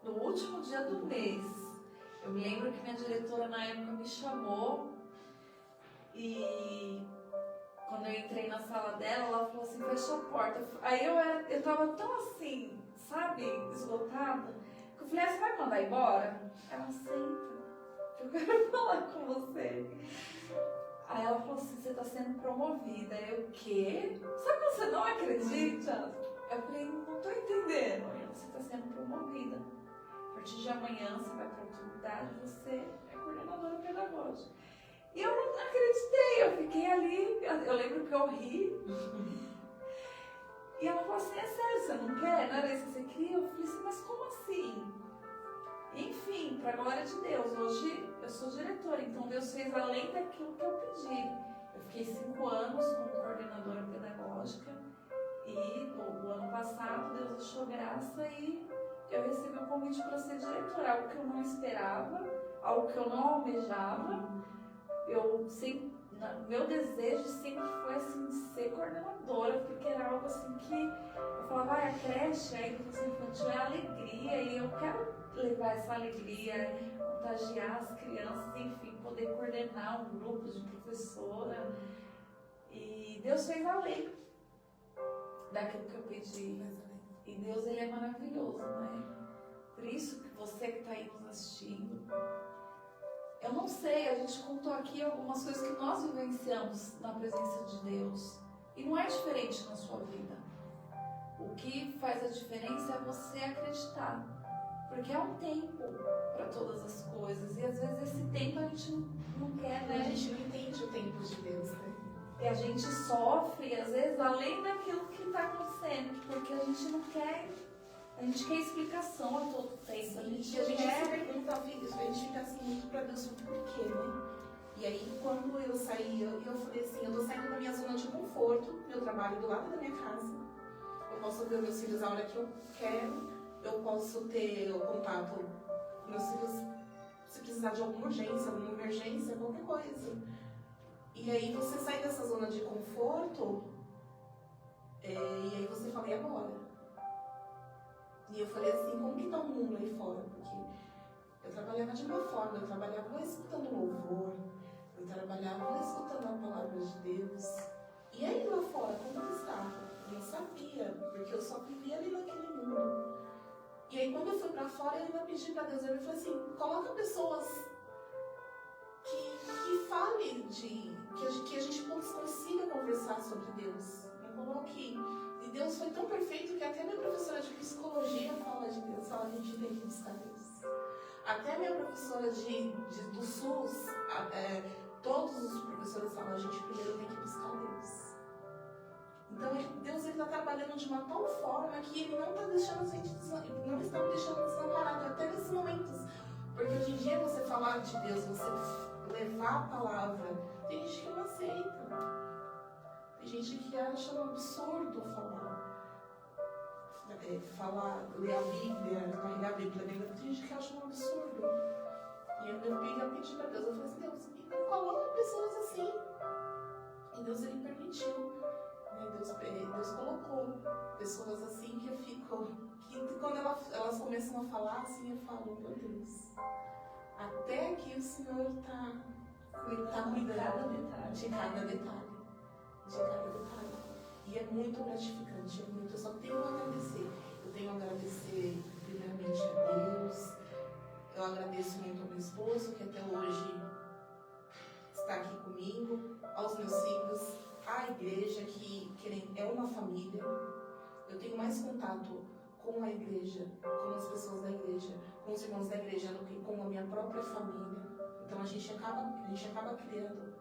No último dia do mês. Eu me lembro que minha diretora na época me chamou e quando eu entrei na sala dela, ela falou assim, fecha a porta. Aí eu tava tão assim, sabe, esgotada, que eu falei, você vai mandar embora? Ela, senta, eu quero falar com você. Aí ela falou assim, você tá sendo promovida. Eu, o quê? Sabe que você não acredita? Eu falei, não tô entendendo. Aí você tá sendo promovida. A partir de amanhã você vai pra outra unidade, você é coordenadora pedagógica. E eu não acreditei, eu fiquei ali, eu lembro que eu ri. E ela falou assim, é sério, você não quer? Não era isso que você queria? Eu falei assim, mas como assim? Enfim, para a glória de Deus, hoje eu sou diretora, então Deus fez além daquilo que eu pedi. Eu fiquei 5 anos como coordenadora pedagógica e no ano passado Deus achou graça e eu recebi um convite para ser diretora, algo que eu não esperava, algo que eu não almejava. Meu desejo sempre foi assim, ser coordenadora, porque era algo assim que eu falava, a creche, a educação infantil é alegria e eu quero levar essa alegria, contagiar as crianças, enfim, poder coordenar um grupo de professora. E Deus fez além daquilo que eu pedi. E Deus, ele é maravilhoso, né? Por isso que você que está aí nos assistindo, eu não sei, a gente contou aqui algumas coisas que nós vivenciamos na presença de Deus. E não é diferente na sua vida. O que faz a diferença é você acreditar. Porque é um tempo para todas as coisas. E às vezes esse tempo a gente não quer, né? A gente não entende o tempo de Deus, né? E a gente sofre, às vezes, além daquilo que está acontecendo. Porque a gente não quer. A gente quer explicação a todo tempo. A gente se pergunta, a gente fica assim muito pra Deus, por quê, né? E aí, quando eu saí, eu falei assim, eu tô saindo da minha zona de conforto, eu trabalho do lado da minha casa, eu posso ver meus filhos a hora que eu quero, eu posso ter o contato com meus filhos se precisar de alguma urgência, alguma emergência, qualquer coisa. E aí você sai dessa zona de conforto, e aí você fala, e agora? E eu falei assim, como que tá o mundo aí fora? Porque eu trabalhava de uma forma, eu trabalhava escutando louvor, eu trabalhava escutando a palavra de Deus. E aí lá fora, como que estava? Eu não sabia, porque eu só vivia ali naquele mundo. E aí quando eu fui pra fora, eu ainda pedi pra Deus, eu falei assim, coloca pessoas que falem que a gente consiga conversar sobre Deus. Não coloque. E Deus foi tão perfeito que até minha professora de psicologia fala de Deus, fala, a gente tem que buscar Deus. Até minha professora do SUS, todos os professores falam, a gente primeiro tem que buscar Deus. Então Deus está trabalhando de uma tal forma que Ele não está deixando a gente, não está me deixando desamparado, até nesses momentos. Porque hoje em dia você falar de Deus, você levar a palavra, tem gente que não aceita. Tem gente que acha um absurdo ler a Bíblia, carregar a Bíblia. Tem gente que acha um absurdo. E eu pedi para Deus, eu falei assim, Deus, coloca pessoas assim. E Deus, Ele permitiu. Deus colocou pessoas assim que eu fico, que quando elas começam a falar assim, eu falo, meu Deus, até aqui o Senhor está cuidando de cada detalhe. E é muito gratificante, eu só tenho a agradecer. Eu tenho a agradecer primeiramente a Deus, eu agradeço muito ao meu esposo, que até hoje está aqui comigo, aos meus filhos, à igreja, que é uma família. Eu tenho mais contato com a igreja, com as pessoas da igreja, com os irmãos da igreja, do que com a minha própria família. Então a gente acaba criando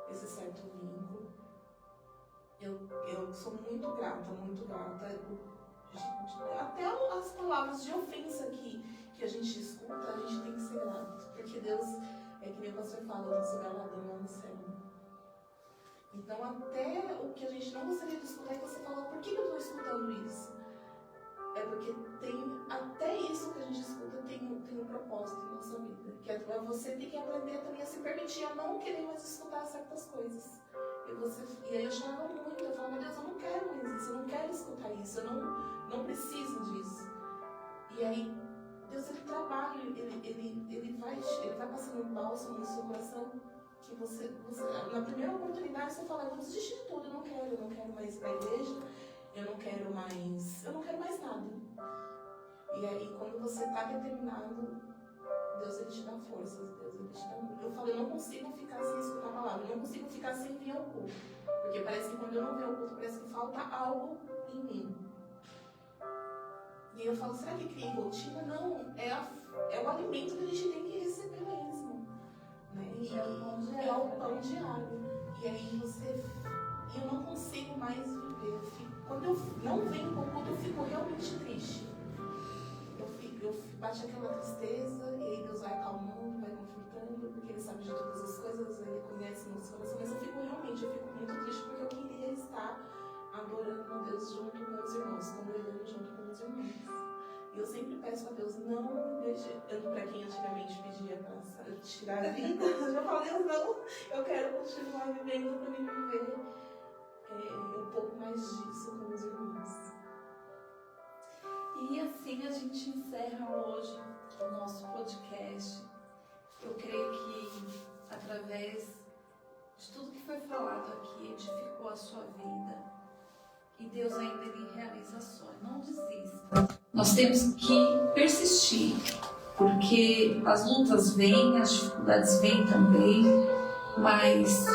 esse certo vínculo. Eu sou muito grata. Até as palavras de ofensa que a gente escuta, a gente tem que ser grato. Porque Deus, é que nem o pastor fala, Deus é galardão lá no céu. Então até o que a gente não gostaria de escutar, e você fala, por que eu estou escutando isso? É porque até isso que a gente escuta tem um propósito em nossa vida. Que é você tem que aprender também a se permitir a não querer mais escutar certas coisas. E aí eu chorava muito, eu falava, meu Deus, eu não quero mais isso, eu não quero escutar isso, eu não preciso disso. E aí, Deus, Ele trabalha, ele vai passando um bálsamo no seu coração, que você, na primeira oportunidade, você fala, eu vou desistir de tudo, eu não quero mais ir para a igreja, eu não quero mais nada. E aí, quando você está determinado, Deus, Ele te dá forças, Deus, Ele te dá... Eu falei, eu não consigo ficar sem escutar a palavra, eu não consigo ficar sem vir ao culto. Porque parece que quando eu não venho ao culto, parece que falta algo em mim. E eu falo, será que cria rotina? Não, é o alimento que a gente tem que receber mesmo. Né? É o pão diário. E aí eu não consigo mais viver. Quando eu não venho ao culto, eu fico realmente triste. Bate aquela tristeza, e aí Deus vai acalmando, vai confortando, porque Ele sabe de todas as coisas, Ele conhece nosso coração. Mas eu fico muito triste, porque eu queria estar adorando a Deus junto com os irmãos, congregando junto com os irmãos. E eu sempre peço a Deus, não me deixe, para quem antigamente pedia para tirar a vida, eu já falei, Deus, não, eu quero continuar vivendo para me viver um pouco mais disso com os irmãos. E assim a gente encerra hoje o nosso podcast. Eu creio que através de tudo que foi falado aqui, edificou a sua vida. E Deus ainda Ele realiza sonhos. Não desista. Nós temos que persistir, porque as lutas vêm, as dificuldades vêm também, mas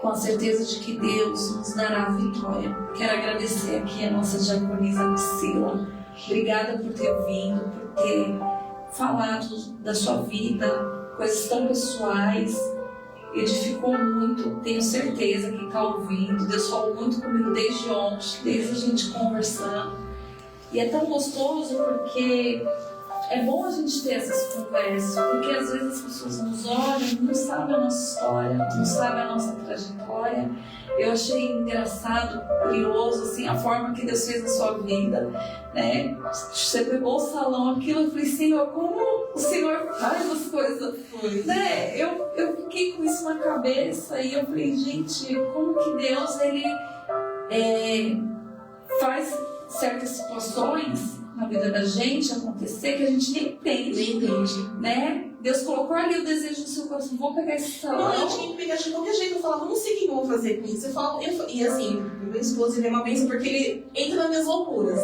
com a certeza de que Deus nos dará a vitória. Quero agradecer aqui a nossa diaconisa Priscila. Obrigada por ter vindo, por ter falado da sua vida, coisas tão pessoais. Edificou muito, tenho certeza, quem está ouvindo. Deus falou muito comigo desde ontem, desde a gente conversando. E é tão gostoso porque é bom a gente ter essas conversas, porque às vezes as pessoas nos olham, não sabem a nossa história, não sabem a nossa trajetória. Eu achei engraçado, curioso, assim, a forma que Deus fez na sua vida, né? Você pegou o salão, aquilo, eu falei, Senhor, como o Senhor faz as coisas, né? Eu fiquei com isso na cabeça e eu falei, gente, como que Deus, Ele faz certas situações na vida da gente acontecer que a gente nem entende, né? Deus colocou ali o desejo do seu coração, vou pegar esse salão. Não, eu tinha que pegar de qualquer jeito. Eu falava, não sei o que eu vou fazer com isso. E assim, meu esposo ele é uma bênção porque ele entra nas minhas loucuras.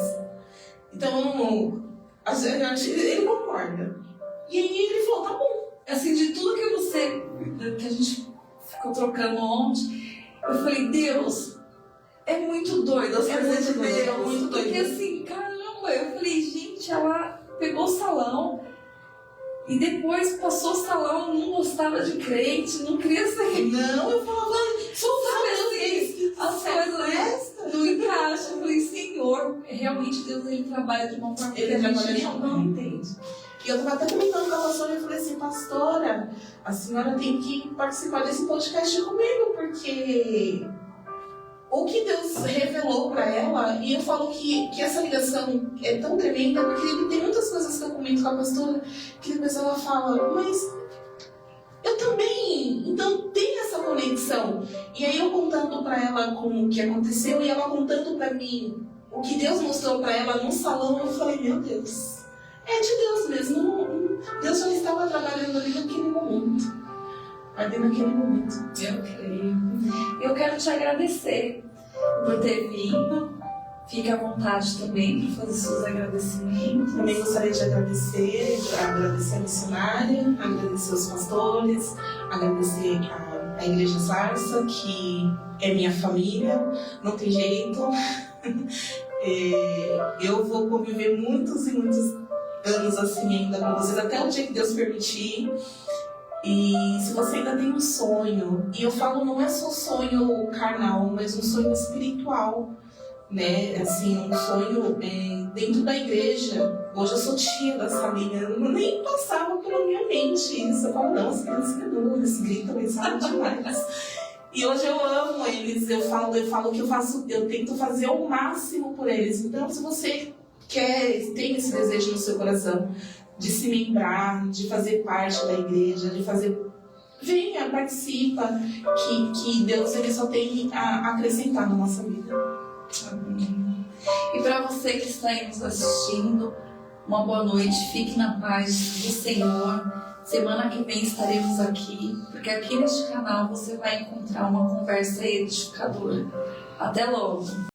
Então, ele concorda. E aí ele falou, tá bom. Assim, de tudo que a gente ficou trocando ontem, eu falei, Deus, é muito doido as coisas de Deus. É muito doido. Porque assim, caramba, eu falei, gente, ela pegou o salão e depois passou o salão, não gostava de crente, não queria ser. Não, eu falava, só assim, as coisas não encaixam. Eu falei, Senhor, realmente Deus ele trabalha de uma forma que a gente não entende. E eu estava até comentando com a pastora e eu falei assim, pastora, a senhora tem que participar desse podcast comigo, porque o que Deus revelou para ela, e eu falo que essa ligação é tão tremenda, porque tem muitas coisas que eu comento com a pastora, que depois ela fala, mas eu também, então tem essa conexão. E aí eu contando para ela como que aconteceu, e ela contando para mim o que Deus mostrou para ela no salão, eu falei, meu Deus, é de Deus mesmo. Deus já estava trabalhando ali naquele momento. Ali naquele momento. Eu creio. Eu quero te agradecer por ter vindo. Fique à vontade também para fazer seus agradecimentos. Também gostaria de agradecer a missionária, agradecer os pastores, agradecer a Igreja Sarça, que é minha família, não tem jeito. Eu vou conviver muitos e muitos anos assim ainda com vocês, até o dia que Deus permitir. E se você ainda tem um sonho, e eu falo, não é só sonho carnal, mas um sonho espiritual, né? Assim, um sonho dentro da igreja. Hoje eu sou tia da Sabrina, nem passava pela minha mente isso. Eu falo, não, as crianças eles gritam, eles falam demais. E hoje eu amo eles, eu falo que eu tento fazer o máximo por eles. Então, se você tem esse desejo no seu coração de se membrar, de fazer parte da igreja, venha, participa, que Deus ele só tem a acrescentar na nossa vida. Amém. E para você que está aí nos assistindo, uma boa noite, fique na paz do Senhor. Semana que vem estaremos aqui, porque aqui neste canal você vai encontrar uma conversa edificadora. Até logo!